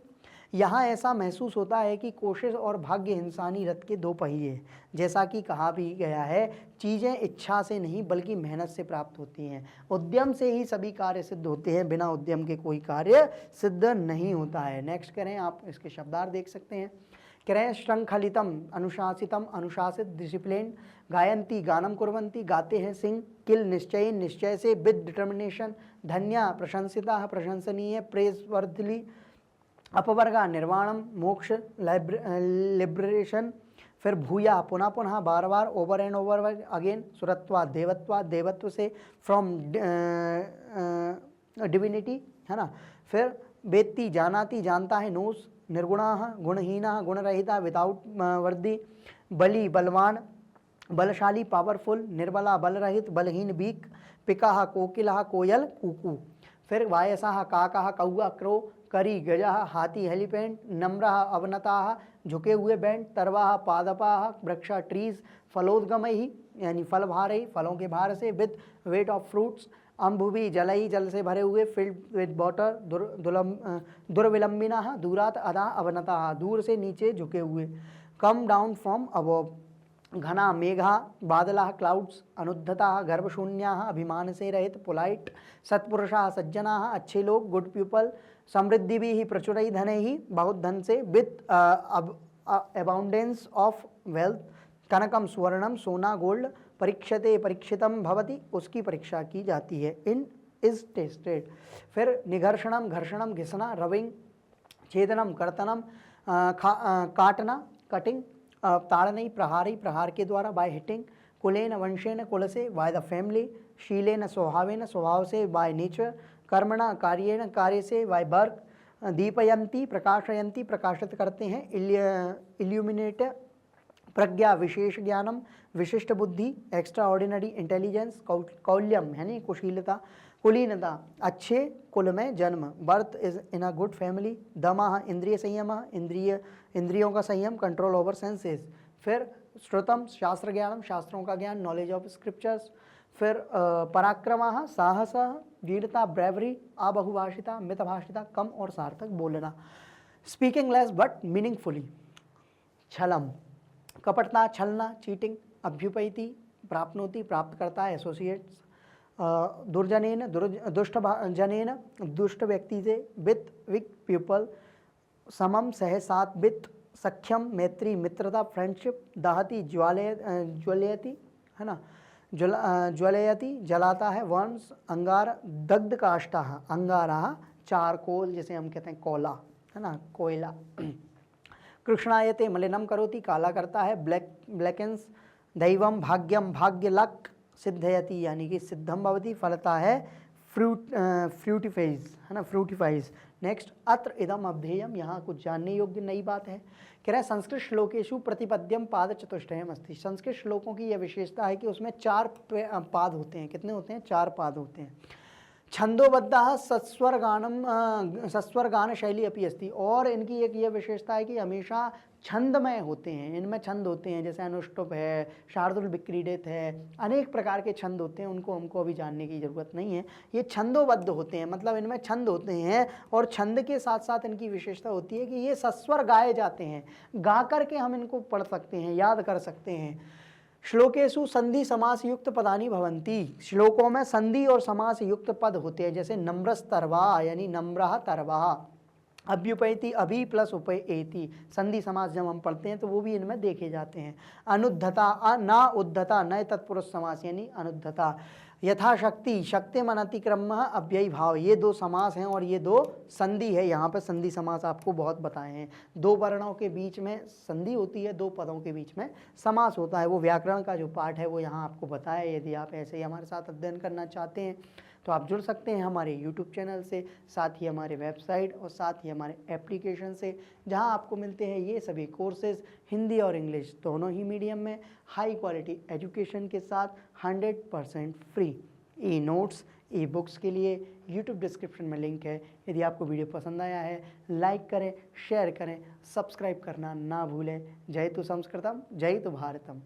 यहाँ ऐसा महसूस होता है कि कोशिश और भाग्य इंसानी रथ के दो पहिए हैं। जैसा कि कहा भी गया है, चीज़ें इच्छा से नहीं बल्कि मेहनत से प्राप्त होती हैं। उद्यम से ही सभी कार्य सिद्ध होते हैं, बिना उद्यम के कोई कार्य सिद्ध नहीं होता है। नेक्स्ट करें, आप इसके शब्दार्थ देख सकते हैं। कह रहे हैं श्रृंखलितम, अनुशासितम, अनुशासित, डिसिप्लिन, गायंती, गानम कुर्वन्ति, गाते हैं सिंह, किल, निश्चय, निश्चय से, विद डिटर्मिनेशन, धन्या, प्रशंसिता, प्रशंसनीय, प्रेजवर्थली, अपवर्गा, निर्वाणम, मोक्ष, लिबरेशन, फिर भूया, पुनः पुनः, बार बार, ओवर एंड ओवर अगेन, सुरत्वा, देवत्व से, फ्रॉम डिविनिटी, है ना। फिर वेत्ती, जानाति, जानता है, नोस, निर्गुणा, गुणहीना, गुणरहिता, विदाउट वर्दी, बली, बलवान, बलशाली पावरफुल, निर्बला बल रहित, बलहीन बीक, पिका कोकिला कोयल कुकू। फिर वायसा काका कौआ क्रो, करी गजा हाथी हेलीपेंट, नम्र अवनता झुके हुए बैंड, तरवा पादपा वृक्षा ट्रीज, फलोदगमयी यानी फल भारे फलों के भार से, विद वेट ऑफ फ्रूट्स, अम्भुवी जलई जल से भरे हुए, फिल्ड विद वाटर, दुर्विलंबिना दूरात अदा अवनता दूर से नीचे झुके हुए, कम डाउन फ्रॉम अबव, घना मेघा बादला क्लाउड्स, अनुद्धता गर्भशून्या अभिमान से रहित, पोलाइट, सत्पुरुषा सज्जना अच्छे लोग, गुड पीपल, समृद्धि भी ही प्रचुर धन ही बहुत धन से, विथ अबाउंडेंस ऑफ वेल्थ, कनकम स्वर्णम सोना गोल्ड, परीक्षते परीक्षितम भवति उसकी परीक्षा की जाती है, इन इज टेस्टेड। फिर निघर्षणम घर्षणम घिसना, रविंग छेदनम कर्तनम, काटना कटिंग, ताड़नई प्रहारी प्रहार के द्वारा, बाय हिटिंग, कुलेन वंशेन कुल से, बाय द फैमिली, शीलेन स्वभावेन स्वभाव से, बाय नेचर, कर्मणा कार्येण कार्य से, बाय बर्थ, दीपयंती प्रकाशयंती प्रकाशित करते हैं, इल्यूमिनेट प्रज्ञा विशेष ज्ञानम विशिष्ट बुद्धि, एक्स्ट्रा ऑर्डिनरी इंटेलिजेंस, कौल्यम यानी कुशीलता, कुलीनता अच्छे कुल में जन्म, birth is in a good family, दमा इंद्रिय संयम इंद्रियों का संयम, कंट्रोल ओवर सेंसेस। फिर श्रुतम शास्त्र ज्ञानम शास्त्रों का ज्ञान, नॉलेज ऑफ स्क्रिप्चर्स। फिर पराक्रम साहस वीरता ब्रेवरी, अबहुभाषिता मितभाषिता कम और सार्थक बोलना, स्पीकिंग लेस बट मीनिंगफुली, छलम कपटता छलना चीटिंग, अभ्युपैति प्राप्नोति प्राप्त करता है, एसोसिएट्स, दुर्जनेन दुष्ट जनेन दुष्ट व्यक्ति से, विथ विक पीपल, समम सह सात, विथ सख्यम मैत्री मित्रता फ्रेंडशिप, दहति ज्वलयति है ना, ज्वलयति जलाता है, वर्न्स अंगार, दग्ध काष्ठा अंगारा चारकोल जिसे हम कहते हैं कोला है ना, कोयला, कृष्णायते मलिनम करोति काला करता है, ब्लैकेंस, दैवम भाग्यम भाग्य लक, सिद्धयति यानी कि सिद्धम भवति फलता है, फ्रूटिफाइज है ना, फ्रूटिफाइज। नेक्स्ट अत्र इदम अभ्येयम, यहाँ कुछ जानने योग्य नई बात है, कह रहे हैं संस्कृत श्लोकेशु प्रतिपद्यम पाद चतुष्टयम अस्ति। संस्कृत श्लोकों की यह विशेषता है कि उसमें 4 पाद होते हैं। कितने होते हैं? 4 पाद होते हैं। छंदोबद्ध सस्वर गान शैली अपनी अस्ति, और इनकी एक ये विशेषता है कि हमेशा छंदमय होते हैं, इनमें छंद होते हैं, जैसे अनुष्टुप है, शार्दुल विक्रीडित है, अनेक प्रकार के छंद होते हैं, उनको हमको अभी जानने की ज़रूरत नहीं है। ये छंदोबद्ध होते हैं, मतलब इनमें छंद होते हैं, और छंद के साथ साथ इनकी विशेषता होती है कि ये सस्वर गाए जाते हैं, गा करके हम इनको पढ़ सकते हैं, याद कर सकते हैं। श्लोकेशु संधि समास युक्त पदानी भवंती, श्लोकों में संधि और समास युक्त पद होते हैं, जैसे नम्रस्तरवा यानी नम्रः तरवा, अभ्युपैति अभि प्लस उपैति, संधि समास जब हम पढ़ते हैं तो वो भी इनमें देखे जाते हैं। अनुद्धता न उद्धता नए तत्पुरुष समास यानी अनुद्धता, यथाशक्ति शक्ति मन अतिक्रम अव्ययी भाव, ये 2 समास हैं और ये 2 संधि है। यहाँ पे संधि समास आपको बहुत बताए हैं। 2 वर्णों के बीच में संधि होती है, 2 पदों के बीच में समास होता है। वो व्याकरण का जो पाठ है वो यहाँ आपको बताया। यदि आप ऐसे ही हमारे साथ अध्ययन करना चाहते हैं तो आप जुड़ सकते हैं हमारे YouTube चैनल से, साथ ही हमारे वेबसाइट और साथ ही हमारे एप्लीकेशन से, जहां आपको मिलते हैं ये सभी कोर्सेज हिंदी और इंग्लिश दोनों ही मीडियम में, हाई क्वालिटी एजुकेशन के साथ 100% free. E notes e books के लिए YouTube डिस्क्रिप्शन में लिंक है। यदि आपको वीडियो पसंद आया है लाइक करें, शेयर करें, सब्सक्राइब करना ना भूलें। जय तु संस्कृतम, जय तु भारतम।